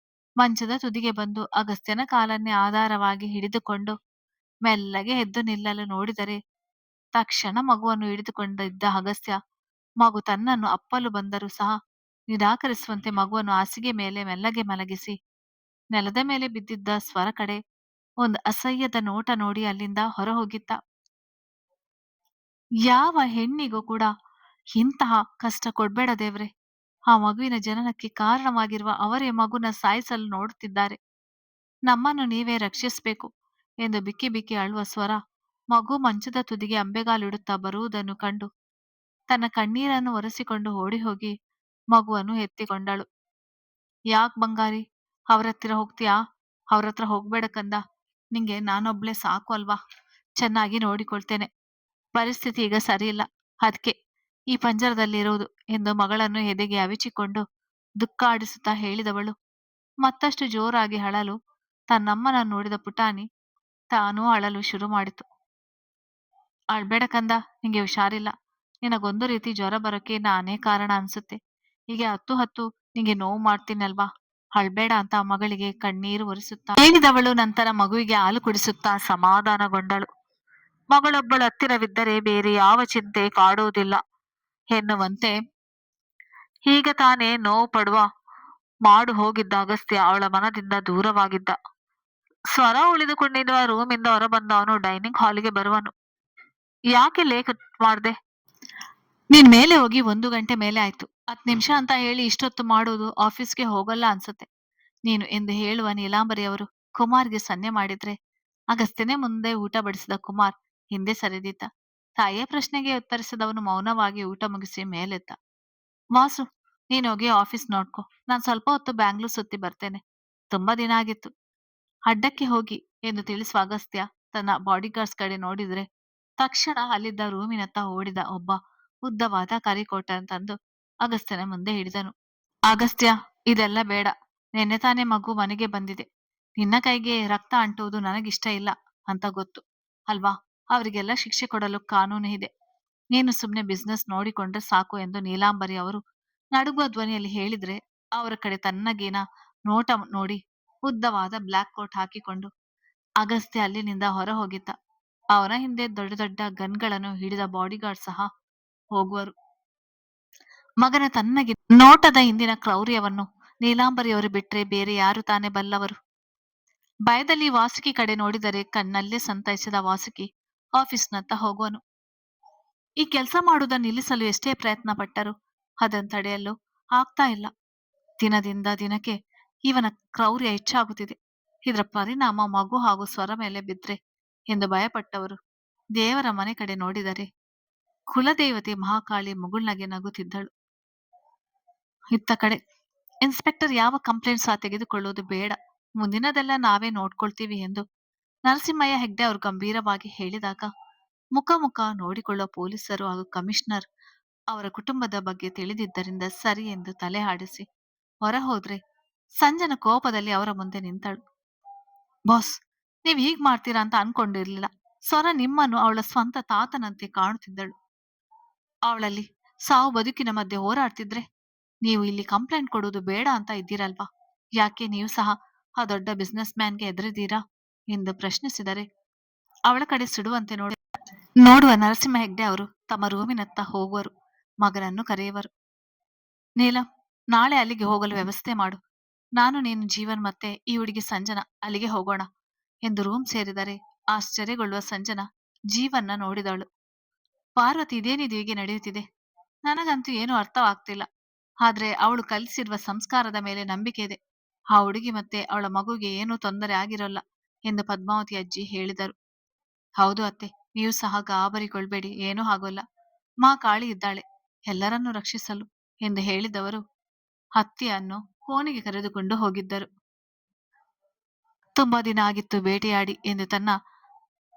ಮಂಚದ ತುದಿಗೆ ಬಂದು ಅಗಸ್ತ್ಯನ ಕಾಲನ್ನೇ ಆಧಾರವಾಗಿ ಹಿಡಿದುಕೊಂಡು ಮೆಲ್ಲಗೆ ಎದ್ದು ನಿಲ್ಲಲು ನೋಡಿದರೆ ತಕ್ಷಣ ಮಗುವನ್ನು ಹಿಡಿದುಕೊಂಡಿದ್ದ ಅಗಸ್ತ್ಯ ಮಗು ತನ್ನನ್ನು ಅಪ್ಪಲು ಬಂದರೂ ಸಹ ನಿರಾಕರಿಸುವಂತೆ ಮಗುವನ್ನು ಹಾಸಿಗೆ ಮೇಲೆ ಮೆಲ್ಲಗೆ ಮಲಗಿಸಿ ನೆಲದ ಮೇಲೆ ಬಿದ್ದಿದ್ದ ಸ್ವರ ಕಡೆ ಒಂದು ಅಸಹ್ಯದ ನೋಟ ನೋಡಿ ಅಲ್ಲಿಂದ ಹೊರಹೋಗಿದ್ದ. ಯಾವ ಹೆಣ್ಣಿಗೂ ಕೂಡ ಇಂತಹ ಕಷ್ಟ ಕೊಡ್ಬೇಡ ದೇವ್ರೆ. ಆ ಮಗುವಿನ ಜನನಕ್ಕೆ ಕಾರಣವಾಗಿರುವ ಅವರೇ ಮಗುನ ಸಾಯಿಸಲು ನೋಡುತ್ತಿದ್ದಾರೆ. ನಮ್ಮನ್ನು ನೀವೇ ರಕ್ಷಿಸಬೇಕು ಎಂದು ಬಿಕ್ಕಿ ಬಿಕ್ಕಿ ಅಳುವ ಸ್ವರ ಮಗು ಮಂಚದ ತುದಿಗೆ ಅಂಬೆಗಾಲಿಡುತ್ತಾ ಬರುವುದನ್ನು ಕಂಡು ತನ್ನ ಕಣ್ಣೀರನ್ನು ಒರೆಸಿಕೊಂಡು ಓಡಿಹೋಗಿ ಮಗುವನ್ನು ಎತ್ತಿಕೊಂಡಳು. ಯಾಕ್ ಬಂಗಾರಿ, ಅವ್ರತ್ರ ಹೋಗ್ತೀಯಾ? ಅವ್ರತ್ರ ಹೋಗ್ಬೇಡ ಕಂದ. ನಿಂಗೆ ನಾನೊಬ್ಳೆ ಸಾಕು ಅಲ್ವಾ? ಚೆನ್ನಾಗಿ ನೋಡಿಕೊಳ್ತೇನೆ. ಪರಿಸ್ಥಿತಿ ಈಗ ಸರಿಯಿಲ್ಲ. ಅದ್ಕೆ ಈ ಪಂಜರದಲ್ಲಿರುವುದು ಎಂದು ಮಗಳನ್ನು ಎದೆಗೆ ಅವಿಚಿಕೊಂಡು ದುಃಖಾಡಿಸುತ್ತಾ ಹೇಳಿದವಳು ಮತ್ತಷ್ಟು ಜೋರಾಗಿ ಅಳಲು ತನ್ನಮ್ಮನನ್ನು ನೋಡಿದ ಪುಟಾಣಿ ತಾನೂ ಅಳಲು ಶುರು ಮಾಡಿತು. ಅಳ್ಬೇಡ ಕಂದ, ನಿಂಗೆ ಹುಷಾರಿಲ್ಲ. ನಿನಗೊಂದು ರೀತಿ ಜ್ವರ ಬರೋಕೆ ನಾನೇ ಕಾರಣ ಅನ್ಸುತ್ತೆ. ಹೀಗೆ ಹತ್ತು ಹತ್ತು ನಿಂಗೆ ನೋವು ಮಾಡ್ತೀನಲ್ವಾ? ಅಳ್ಬೇಡ ಅಂತ ಮಗಳಿಗೆ ಕಣ್ಣೀರು ಒರೆಸುತ್ತಾ ಹೇಳಿದವಳು ನಂತರ ಮಗುವಿಗೆ ಹಾಲು ಕುಡಿಸುತ್ತಾ ಸಮಾಧಾನಗೊಂಡಳು. ಮಗಳೊಬ್ಬಳು ಹತ್ತಿರವಿದ್ದರೆ ಬೇರೆ ಯಾವ ಚಿಂತೆ ಕಾಡುವುದಿಲ್ಲ ಎನ್ನುವಂತೆ ಈಗ ತಾನೇ ನೋವು ಪಡುವ ಮಾಡು ಹೋಗಿದ್ದ ಅಗಸ್ತ್ಯ ಅವಳ ಮನದಿಂದ ದೂರವಾಗಿದ್ದ. ಸ್ವರ ಉಳಿದುಕೊಂಡಿರುವ ರೂಮಿಂದ ಹೊರಬಂದ ಅವನು ಡೈನಿಂಗ್ ಹಾಲಿಗೆ ಬರುವನು. ಯಾಕೆ ಲೇಟ್ ಮಾಡ್ದೆ? ನೀನ್ ಮೇಲೆ ಹೋಗಿ 1 ಗಂಟೆ ಮೇಲೆ ಆಯ್ತು. 10 ನಿಮಿಷ ಅಂತ ಹೇಳಿ ಇಷ್ಟೊತ್ತು ಮಾಡುವುದು ಆಫೀಸ್ಗೆ ಹೋಗಲ್ಲ ಅನ್ಸುತ್ತೆ ನೀನು ಎಂದು ಹೇಳುವ ನೀಲಾಂಬರಿಯವರು ಕುಮಾರ್ಗೆ ಸನ್ನೆ ಮಾಡಿದ್ರೆ ಅಗಸ್ತ್ಯನೇ ಮುಂದೆ ಊಟ ಬಡಿಸಿದ ಕುಮಾರ್ ಹಿಂದೆ ಸರಿದಿದ್ದ. ತಾಯಿಯ ಪ್ರಶ್ನೆಗೆ ಉತ್ತರಿಸಿದವನು ಮೌನವಾಗಿ ಊಟ ಮುಗಿಸಿ ಮೇಲೆದ್ದ. ವಾಸು, ನೀನ್ ಹೋಗಿ ಆಫೀಸ್ ನೋಡ್ಕೊ. ನಾನ್ ಸ್ವಲ್ಪ ಹೊತ್ತು ಬ್ಯಾಂಗ್ಳೂರ್ ಸುತ್ತಿ ಬರ್ತೇನೆ. ತುಂಬಾ ದಿನ ಆಗಿತ್ತು. ಅಡ್ಡಕ್ಕೆ ಹೋಗಿ ಎಂದು ತಿಳಿಸುವ ಅಗಸ್ತ್ಯ ತನ್ನ ಬಾಡಿಗಾರ್ಡ್ಸ್ ಕಡೆ ನೋಡಿದ್ರೆ ತಕ್ಷಣ ಅಲ್ಲಿದ್ದ ರೂಮಿನತ್ತ ಓಡಿದ ಒಬ್ಬ ಉದ್ದವಾದ ಕರಿಕೋಟನ್ನು ತಂದು ಅಗಸ್ತ್ಯನ ಮುಂದೆ ಹಿಡಿದನು. ಅಗಸ್ತ್ಯ, ಇದೆಲ್ಲ ಬೇಡ. ನೆನ್ನೆ ತಾನೇ ಮಗು ಮನೆಗೆ ಬಂದಿದೆ. ನಿನ್ನ ಕೈಗೆ ರಕ್ತ ಅಂಟುವುದು ನನಗಿಷ್ಟ ಇಲ್ಲ ಅಂತ ಗೊತ್ತು ಅಲ್ವಾ? ಅವರಿಗೆಲ್ಲ ಶಿಕ್ಷೆ ಕೊಡಲು ಕಾನೂನು ಇದೆ. ನೀನು ಸುಮ್ನೆ ಬಿಸ್ನೆಸ್ ನೋಡಿಕೊಂಡ್ರೆ ಸಾಕು ಎಂದು ನೀಲಾಂಬರಿ ಅವರು ನಡುಗುವ ಧ್ವನಿಯಲ್ಲಿ ಹೇಳಿದ್ರೆ ಅವರ ಕಡೆ ತನ್ನಗೇನ ನೋಟ ನೋಡಿ ಉದ್ದವಾದ ಬ್ಲ್ಯಾಕ್ ಕೋಟ್ ಹಾಕಿಕೊಂಡು ಅಗಸ್ತ್ಯ ಅಲ್ಲಿನಿಂದ ಹೊರ ಹೋಗಿದ್ದ. ಅವನ ಹಿಂದೆ ದೊಡ್ಡ ದೊಡ್ಡ ಗನ್ಗಳನ್ನು ಹಿಡಿದ ಬಾಡಿಗಾರ್ಡ್ ಸಹ ಹೋಗುವರು. ಮಗನ ತನ್ನಗೆ ನೋಟದ ಹಿಂದಿನ ಕ್ರೌರ್ಯವನ್ನು ನೀಲಾಂಬರಿಯವರು ಬಿಟ್ರೆ ಬೇರೆ ಯಾರು ತಾನೇ ಬಲ್ಲವರು? ಭಯದಲ್ಲಿ ವಾಸುಕಿ ಕಡೆ ನೋಡಿದರೆ ಕಣ್ಣಲ್ಲೇ ಸಂತೈಸಿದ ವಾಸುಕಿ ಆಫೀಸ್ನತ್ತ ಹೋಗುವನು. ಈ ಕೆಲಸ ಮಾಡುವುದನ್ನು ನಿಲ್ಲಿಸಲು ಎಷ್ಟೇ ಪ್ರಯತ್ನ ಪಟ್ಟರು ಅದನ್ನು ತಡೆಯಲು ಆಗ್ತಾ ಇಲ್ಲ. ದಿನದಿಂದ ದಿನಕ್ಕೆ ಇವನ ಕ್ರೌರ್ಯ ಹೆಚ್ಚಾಗುತ್ತಿದೆ. ಇದರ ಪರಿಣಾಮ ಮಗು ಹಾಗೂ ಸ್ವರ ಮೇಲೆ ಬಿದ್ರೆ ಎಂದು ಭಯಪಟ್ಟವರು ದೇವರ ಮನೆ ಕಡೆ ನೋಡಿದರೆ ಕುಲದೇವತೆ ಮಹಾಕಾಳಿ ಮುಗುಳ್ನಗೆ ನಗುತ್ತಿದ್ದಳು. ಇತ್ತ ಕಡೆ ಇನ್ಸ್ಪೆಕ್ಟರ್ ಯಾವ ಕಂಪ್ಲೇಂಟ್ ಸಹ ತೆಗೆದುಕೊಳ್ಳುವುದು ಬೇಡ, ಮುಂದಿನದೆಲ್ಲ ನಾವೇ ನೋಡ್ಕೊಳ್ತೀವಿ ಎಂದು ನರಸಿಂಹಯ್ಯ ಹೆಗ್ಡೆ ಅವರು ಗಂಭೀರವಾಗಿ ಹೇಳಿದಾಗ ಮುಖ ಮುಖ ನೋಡಿಕೊಳ್ಳುವ ಪೊಲೀಸರು ಹಾಗೂ ಕಮಿಷನರ್ ಅವರ ಕುಟುಂಬದ ಬಗ್ಗೆ ತಿಳಿದಿದ್ದರಿಂದ ಸರಿ ಎಂದು ತಲೆ ಆಡಿಸಿ ಹೊರ ಹೋದ್ರೆ ಸಂಜನ ಕೋಪದಲ್ಲಿ ಅವರ ಮುಂದೆ ನಿಂತಳು. ಬಾಸ್, ನೀವ್ ಹೀಗ್ ಮಾಡ್ತೀರಾ ಅಂತ ಅನ್ಕೊಂಡಿರ್ಲಿಲ್ಲ. ಸ್ವರ ನಿಮ್ಮನ್ನು ಅವಳ ಸ್ವಂತ ತಾತನಂತೆ ಕಾಣುತ್ತಿದ್ದಳು. ಅವಳಲ್ಲಿ ಸಾವು ಬದುಕಿನ ಮಧ್ಯೆ ಹೋರಾಡ್ತಿದ್ರೆ ನೀವು ಇಲ್ಲಿ ಕಂಪ್ಲೇಂಟ್ ಕೊಡುವುದು ಬೇಡ ಅಂತ ಇದ್ದೀರಲ್ವಾ? ಯಾಕೆ ನೀವು ಸಹ ಆ ದೊಡ್ಡ ಬಿಸ್ನೆಸ್ ಮ್ಯಾನ್ಗೆ ಎದುರಿದ್ದೀರಾ ಎಂದು ಪ್ರಶ್ನಿಸಿದರೆ ಅವಳ ಕಡೆ ಸುಡುವಂತೆ ನೋಡುವ ನರಸಿಂಹ ಹೆಗ್ಡೆ ಅವರು ತಮ್ಮ ರೂಮಿನತ್ತ ಹೋಗುವರು. ಮಗನನ್ನು ಕರೆಯುವರು. ನೀಲಂ, ನಾಳೆ ಅಲ್ಲಿಗೆ ಹೋಗಲು ವ್ಯವಸ್ಥೆ ಮಾಡು. ನಾನು ನೀನು ಜೀವನ್ ಮತ್ತೆ ಈ ಹುಡುಗಿ ಸಂಜನಾ ಅಲ್ಲಿಗೆ ಹೋಗೋಣ ಎಂದು ರೂಮ್ ಸೇರಿದರೆ ಆಶ್ಚರ್ಯಗೊಳ್ಳುವ ಸಂಜನಾ ಜೀವನ್ನ ನೋಡಿದಳು. ಪಾರ್ವತಿ, ಇದೇನಿದು ಹೀಗೆ ನಡೆಯುತ್ತಿದೆ? ನನಗಂತೂ ಏನೂ ಅರ್ಥವಾಗ್ತಿಲ್ಲ. ಆದ್ರೆ ಅವಳು ಕಲಿಸಿರುವ ಸಂಸ್ಕಾರದ ಮೇಲೆ ನಂಬಿಕೆ ಇದೆ. ಆ ಹುಡುಗಿ ಮತ್ತೆ ಅವಳ ಮಗುಗೆ ಏನೂ ತೊಂದರೆ ಆಗಿರೋಲ್ಲ ಎಂದು ಪದ್ಮಾವತಿ ಅಜ್ಜಿ ಹೇಳಿದರು. ಹೌದು ಅತ್ತೆ, ನೀವು ಸಹ ಗಾಬರಿಗೊಳ್ಬೇಡಿ, ಏನೂ ಆಗೋಲ್ಲ. ಮಾ ಕಾಳಿ ಇದ್ದಾಳೆ ಎಲ್ಲರನ್ನೂ ರಕ್ಷಿಸಲು ಎಂದು ಹೇಳಿದವರು ಹತ್ತಿಯನ್ನು ಕೋಣೆಗೆ ಕರೆದುಕೊಂಡು ಹೋಗಿದ್ದರು. ತುಂಬಾ ದಿನ ಆಗಿತ್ತು ಭೇಟಿಯಾಡಿ ಎಂದು ತನ್ನ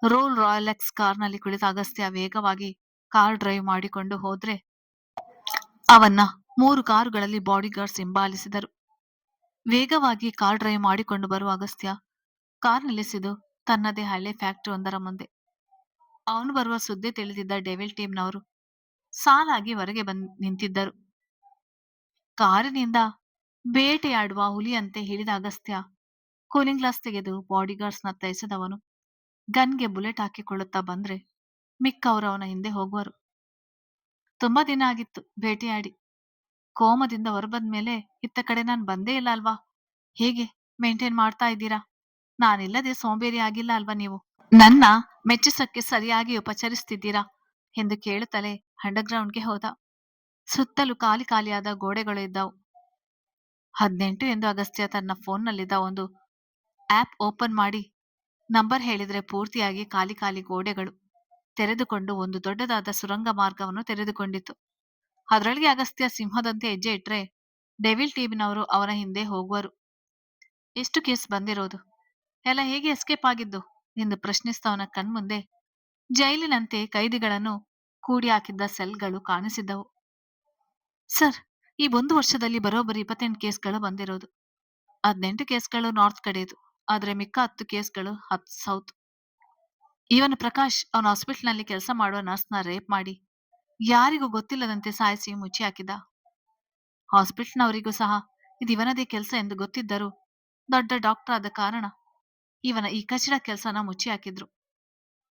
ರೋಲ್ ರಾಯಲೆಕ್ಸ್ ಕಾರ್ನಲ್ಲಿ ಕುಳಿತ ಅಗಸ್ತ್ಯ ವೇಗವಾಗಿ ಕಾರ್ ಡ್ರೈವ್ ಮಾಡಿಕೊಂಡು ಹೋದ್ರೆ ಅವನ್ನ 3 ಕಾರುಗಳಲ್ಲಿ ಬಾಡಿಗಾರ್ಡ್ಸ್ ಹಿಂಬಾಲಿಸಿದರು. ವೇಗವಾಗಿ ಕಾರ್ ಡ್ರೈವ್ ಮಾಡಿಕೊಂಡು ಬರುವ ಅಗಸ್ತ್ಯ ಕಾರ್ ನಿಲ್ಲಿಸಿದು ತನ್ನದೇ ಹಳೆ ಫ್ಯಾಕ್ಟರಿ ಒಂದರ ಮುಂದೆ. ಅವನು ಬರುವ ಸುದ್ದಿ ತಿಳಿದಿದ್ದ ಡೆವಿಲ್ ಟೀಮ್ನವರು ಸಾಲಾಗಿ ಹೊರಗೆ ನಿಂತಿದ್ದರು. ಕಾರಿನಿಂದ ಬೇಟೆಯಾಡುವ ಹುಲಿಯಂತೆ ಹಿಡಿದ ಅಗಸ್ತ್ಯ ಕೂಲಿಂಗ್ ಗ್ಲಾಸ್ ತೆಗೆದು ಬಾಡಿಗಾರ್ಡ್ಸ್ನತ್ತ ಎಸೆದವನು ಗನ್ಗೆ ಬುಲೆಟ್ ಹಾಕಿಕೊಳ್ಳುತ್ತಾ ಬಂದ್ರೆ ಮಿಕ್ಕವರು ಅವನ ಹಿಂದೆ ಹೋಗುವರು. ತುಂಬಾ ದಿನ ಆಗಿತ್ತು ಭೇಟಿಯಾಡಿ. ಕೋಮದಿಂದ ಹೊರಬಂದ್ಮೇಲೆ ಇತ್ತ ಕಡೆ ನಾನು ಬಂದೇ ಇಲ್ಲ ಅಲ್ವಾ? ಹೇಗೆ ಮೇಂಟೈನ್ ಮಾಡ್ತಾ ಇದ್ದೀರಾ? ನಾನಿಲ್ಲದೆ ಸೋಂಬೇರಿ ಆಗಿಲ್ಲ ಅಲ್ವಾ ನೀವು? ನನ್ನ ಮೆಚ್ಚಿಸಕ್ಕೆ ಸರಿಯಾಗಿ ಉಪಚರಿಸ್ತಿದ್ದೀರಾ ಎಂದು ಕೇಳುತ್ತಲೇ ಅಂಡರ್ಗ್ರೌಂಡ್ಗೆ ಹೋದ. ಸುತ್ತಲೂ ಖಾಲಿ ಖಾಲಿಯಾದ ಗೋಡೆಗಳು ಇದ್ದವು. 18 ಎಂದು ಅಗಸ್ತ್ಯ ತನ್ನ ಫೋನ್ನಲ್ಲಿದ್ದ ಒಂದು ಆಪ್ ಓಪನ್ ಮಾಡಿ ನಂಬರ್ ಹೇಳಿದ್ರೆ ಪೂರ್ತಿಯಾಗಿ ಖಾಲಿ ಖಾಲಿ ಗೋಡೆಗಳು ತೆರೆದುಕೊಂಡು ಒಂದು ದೊಡ್ಡದಾದ ಸುರಂಗ ಮಾರ್ಗವನ್ನು ತೆರೆದುಕೊಂಡಿತ್ತು. ಅದರೊಳಗೆ ಅಗಸ್ತ್ಯ ಸಿಂಹದಂತೆ ಹೆಜ್ಜೆ ಇಟ್ರೆ ಡೆವಿಲ್ ಟೀಮಿನವರು ಅವನ ಹಿಂದೆ ಹೋಗುವರು. ಎಷ್ಟು ಕೇಸ್ ಬಂದಿರೋದು? ಎಲ್ಲ ಹೇಗೆ ಎಸ್ಕೇಪ್ ಆಗಿದ್ದು ಎಂದು ಪ್ರಶ್ನಿಸ್ತವನ ಕಣ್ಮುಂದೆ ಜೈಲಿನಂತೆ ಕೈದಿಗಳನ್ನು ಕೂಡಿ ಹಾಕಿದ್ದ ಸೆಲ್ಗಳು ಕಾಣಿಸಿದ್ದವು. ಸರ್, ಈ 1 ವರ್ಷದಲ್ಲಿ ಬರೋಬ್ಬರಿ 28 ಕೇಸ್ಗಳು ಬಂದಿರೋದು. 18 ಕೇಸ್ಗಳು ನಾರ್ತ್ ಕಡೆದು, ಆದ್ರೆ ಮಿಕ್ಕ 10 ಕೇಸ್ಗಳು ಸೌತ್. ಇವನು ಪ್ರಕಾಶ್ ಅವನ ಹಾಸ್ಪಿಟಲ್ನಲ್ಲಿ ಕೆಲಸ ಮಾಡುವ ನರ್ಸ್ನ ರೇಪ್ ಮಾಡಿ ಯಾರಿಗೂ ಗೊತ್ತಿಲ್ಲದಂತೆ ಸಾಯಿಸಿ ಮುಚ್ಚಿ ಹಾಕಿದ. ಹಾಸ್ಪಿಟಲ್ನವರಿಗೂ ಸಹ ಇದು ಇವನದೇ ಕೆಲಸ ಎಂದು ಗೊತ್ತಿದ್ದರೂ ದೊಡ್ಡ ಡಾಕ್ಟರ್ ಆದ ಕಾರಣ ಇವನ ಈ ಕಚಡ ಕೆಲಸನ ಮುಚ್ಚಿ ಹಾಕಿದ್ರು.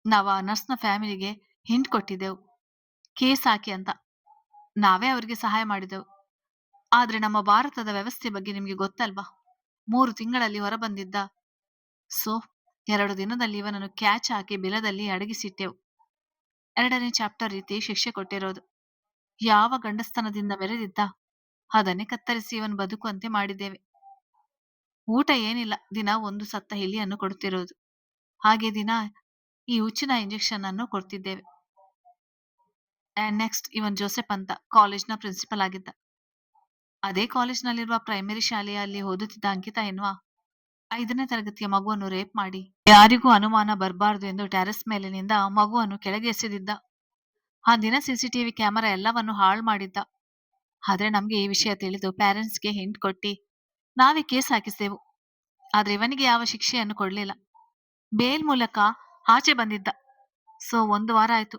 ನಾವು ಆ ನರ್ಸ್ನ ಫ್ಯಾಮಿಲಿಗೆ ಹಿಂಟ್ ಕೊಟ್ಟಿದ್ದೆವು, ಕೇಸ್ ಹಾಕಿ ಅಂತ. ನಾವೇ ಅವರಿಗೆ ಸಹಾಯ ಮಾಡಿದೆವು. ಆದ್ರೆ ನಮ್ಮ ಭಾರತದ ವ್ಯವಸ್ಥೆ ಬಗ್ಗೆ ನಿಮ್ಗೆ ಗೊತ್ತಲ್ವಾ? 3 ತಿಂಗಳಲ್ಲಿ ಹೊರಬಂದಿದ್ದ. ಸೊ 2 ದಿನದಲ್ಲಿ ಇವನನ್ನು ಕ್ಯಾಚ್ ಹಾಕಿ ಬಿಲದಲ್ಲಿ ಅಡಗಿಸಿಟ್ಟೆವು. 2ನೇ ಚಾಪ್ಟರ್ ರೀತಿ ಶಿಕ್ಷೆ ಕೊಟ್ಟಿರೋದು. ಯಾವ ಗಂಡಸ್ತನದಿಂದ ಮೆರೆದಿದ್ದ ಅದನ್ನೇ ಕತ್ತರಿಸಿ ಇವನು ಬದುಕುವಂತೆ ಮಾಡಿದ್ದೇವೆ. ಊಟ ಏನಿಲ್ಲ, ದಿನ ಒಂದು ಸತ್ತ ಇಲಿಯನ್ನು ಕೊಡ್ತಿರೋದು. ಹಾಗೆ ದಿನ ಈ ಹುಚ್ಚಿನ ಇಂಜೆಕ್ಷನ್ ಅನ್ನು ಕೊಡ್ತಿದ್ದೇವೆ. ಅಂಡ್ ನೆಕ್ಸ್ಟ್ ಇವನ್ ಜೋಸೆಫ್ ಅಂತ ಕಾಲೇಜ್ನ ಪ್ರಿನ್ಸಿಪಲ್ ಆಗಿದ್ದ. ಅದೇ ಕಾಲೇಜ್ನಲ್ಲಿರುವ ಪ್ರೈಮರಿ ಶಾಲೆಯಲ್ಲಿ ಓದುತ್ತಿದ್ದ ಅಂಕಿತಾ ಎನ್ನುವ 5ನೇ ತರಗತಿಯ ಮಗುವನ್ನು ರೇಪ್ ಮಾಡಿ ಯಾರಿಗೂ ಅನುಮಾನ ಬರಬಾರದು ಎಂದು ಟೆರೆಸ್ ಮೇಲಿನಿಂದ ಮಗುವನ್ನು ಕೆಳಗೆ ಎಸೆದಿದ್ದ. ಆ ದಿನ ಸಿಸಿಟಿವಿ ಕ್ಯಾಮೆರಾ ಎಲ್ಲವನ್ನು ಹಾಳು ಮಾಡಿದ್ದ. ಆದ್ರೆ ನಮ್ಗೆ ಈ ವಿಷಯ ತಿಳಿದು ಪೇರೆಂಟ್ಸ್ಗೆ ಹಿಂಟ್ ಕೊಟ್ಟಿ ನಾವೇ ಕೇಸ್ ಹಾಕಿಸೆವು. ಆದ್ರೆ ಇವನಿಗೆ ಯಾವ ಶಿಕ್ಷೆಯನ್ನು ಕೊಡ್ಲಿಲ್ಲ. ಬೇಲ್ ಮೂಲಕ ಆಚೆ ಬಂದಿದ್ದ. ಸೊ 1 ವಾರ ಆಯ್ತು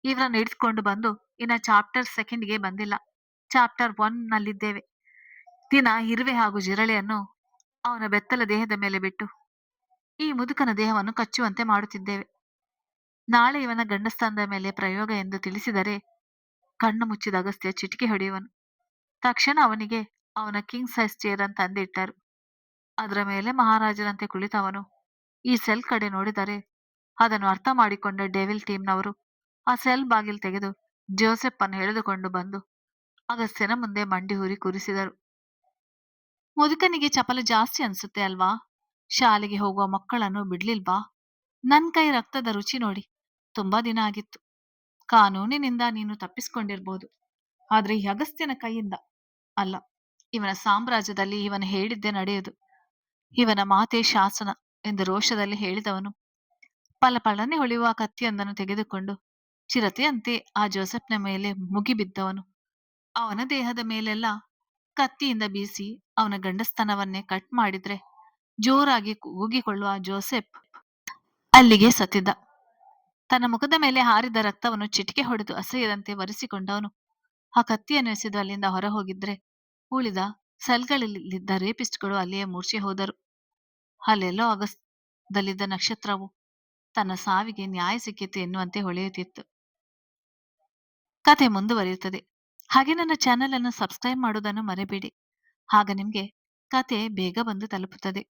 ಇವರನ್ನು ಹಿಡಿದುಕೊಂಡು ಬಂದು. ಇನ್ನ ಚಾಪ್ಟರ್ 2ಗೆ ಬಂದಿಲ್ಲ. ಚಾಪ್ಟರ್ 1 ನಲ್ಲಿದ್ದೇವೆ. ದಿನ ಇರುವೆ ಹಾಗೂ ಜಿರಳೆಯನ್ನು ಅವನ ಬೆತ್ತಲ ದೇಹದ ಮೇಲೆ ಬಿಟ್ಟು ಈ ಮುದುಕನ ದೇಹವನ್ನು ಕಚ್ಚುವಂತೆ ಮಾಡುತ್ತಿದ್ದೇವೆ. ನಾಳೆ ಇವನ ಗಂಡಸ್ಥಾನದ ಮೇಲೆ ಪ್ರಯೋಗ ಎಂದು ತಿಳಿಸಿದರೆ ಕಣ್ಣು ಮುಚ್ಚಿದ ಅಗಸ್ತ್ಯ ಚಿಟಿಕೆ ಹೊಡೆಯುವನು. ತಕ್ಷಣ ಅವನಿಗೆ ಅವನ ಕಿಂಗ್ ಸೈಜ್ ಚೇರ್ ಅಂತ ತಂದಿಟ್ಟರು. ಅದರ ಮೇಲೆ ಮಹಾರಾಜರಂತೆ ಕುಳಿತವನು ಈ ಸೆಲ್ ಕಡೆ ನೋಡಿದರೆ ಅದನ್ನು ಅರ್ಥ ಮಾಡಿಕೊಂಡ ಡೆವಿಲ್ ಟೀಮ್ನವರು ಆ ಸೆಲ್ ಬಾಗಿಲು ತೆಗೆದು ಜೋಸೆಫ್ ಅನ್ನು ಎಳೆದುಕೊಂಡು ಬಂದು ಅಗಸ್ತ್ಯನ ಮುಂದೆ ಮಂಡಿ ಊರಿ ಕೂರಿಸಿದರು. ಮುದುಕನಿಗೆ ಚಪಲ ಜಾಸ್ತಿ ಅನ್ಸುತ್ತೆ ಅಲ್ವಾ? ಶಾಲೆಗೆ ಹೋಗುವ ಮಕ್ಕಳನ್ನು ಬಿಡ್ಲಿಲ್ವಾ? ನನ್ ಕೈ ರಕ್ತದ ರುಚಿ ನೋಡಿ. ತುಂಬಾ ದಿನ ಆಗಿತ್ತು. ಕಾನೂನಿನಿಂದ ನೀನು ತಪ್ಪಿಸ್ಕೊಂಡಿರ್ಬೋದು, ಆದ್ರೆ ಈ ಅಗಸ್ತ್ಯನ ಕೈಯಿಂದ ಅಲ್ಲ. ಇವನ ಸಾಮ್ರಾಜ್ಯದಲ್ಲಿ ಇವನು ಹೇಳಿದ್ದೇ ನಡೆಯುವುದು. ಇವನ ಮಾತೆ ಶಾಸನ ಎಂದು ರೋಷದಲ್ಲಿ ಹೇಳಿದವನು ಪಳಪಳನೆ ಹೊಳೆಯುವ ಕತ್ತಿಯೊಂದನ್ನು ತೆಗೆದುಕೊಂಡು ಚಿರತೆಯಂತೆ ಆ ಜೋಸೆಫ್ನ ಮೇಲೆ ಮುಗಿಬಿದ್ದವನು ಅವನ ದೇಹದ ಮೇಲೆಲ್ಲ ಕತ್ತಿಯಿಂದ ಬೀಸಿ ಅವನ ಗಂಡಸ್ತನವನ್ನೇ ಕಟ್ ಮಾಡಿದ್ರೆ ಜೋರಾಗಿ ಕೂಗಿಕೊಳ್ಳುವ ಜೋಸೆಫ್ ಅಲ್ಲಿಗೆ ಸತ್ತಿದ್ದ. ತನ್ನ ಮುಖದ ಮೇಲೆ ಹಾರಿದ ರಕ್ತವನ್ನು ಚಿಟಿಕೆ ಹೊಡೆದು ಅಸಹ್ಯದಂತೆ ಒರೆಸಿಕೊಂಡವನು ಆ ಕತ್ತಿಯನ್ನು ಎಸೆದು ಅಲ್ಲಿಂದ ಹೊರ ಹೋಗಿದ್ರೆ ಉಳಿದ ಸೆಲ್ಗಳಲ್ಲಿದ್ದ ರೇಪಿಸ್ಟ್ಗಳು ಅಲ್ಲಿಯೇ ಮೂರ್ಛೆ ಹೋದರು. ಅಲ್ಲೆಲ್ಲೋ ಆಗಸ್ಟ್ದಲ್ಲಿದ್ದ ನಕ್ಷತ್ರವು ತನ್ನ ಸಾವಿಗೆ ನ್ಯಾಯ ಸಿಕ್ಕಿತು ಎನ್ನುವಂತೆ ಹೊಳೆಯುತ್ತಿತ್ತು. ಕತೆ ಮುಂದುವರಿಯುತ್ತದೆ. ಹಾಗೆ ನನ್ನ ಚಾನೆಲ್ ಅನ್ನು ಸಬ್ಸ್ಕ್ರೈಬ್ ಮಾಡುವುದನ್ನು ಮರೆಯಬೇಡಿ. ಆಗ ನಿಮ್ಗೆ ಕತೆ ಬೇಗ ಬಂದು ತಲುಪುತ್ತದೆ.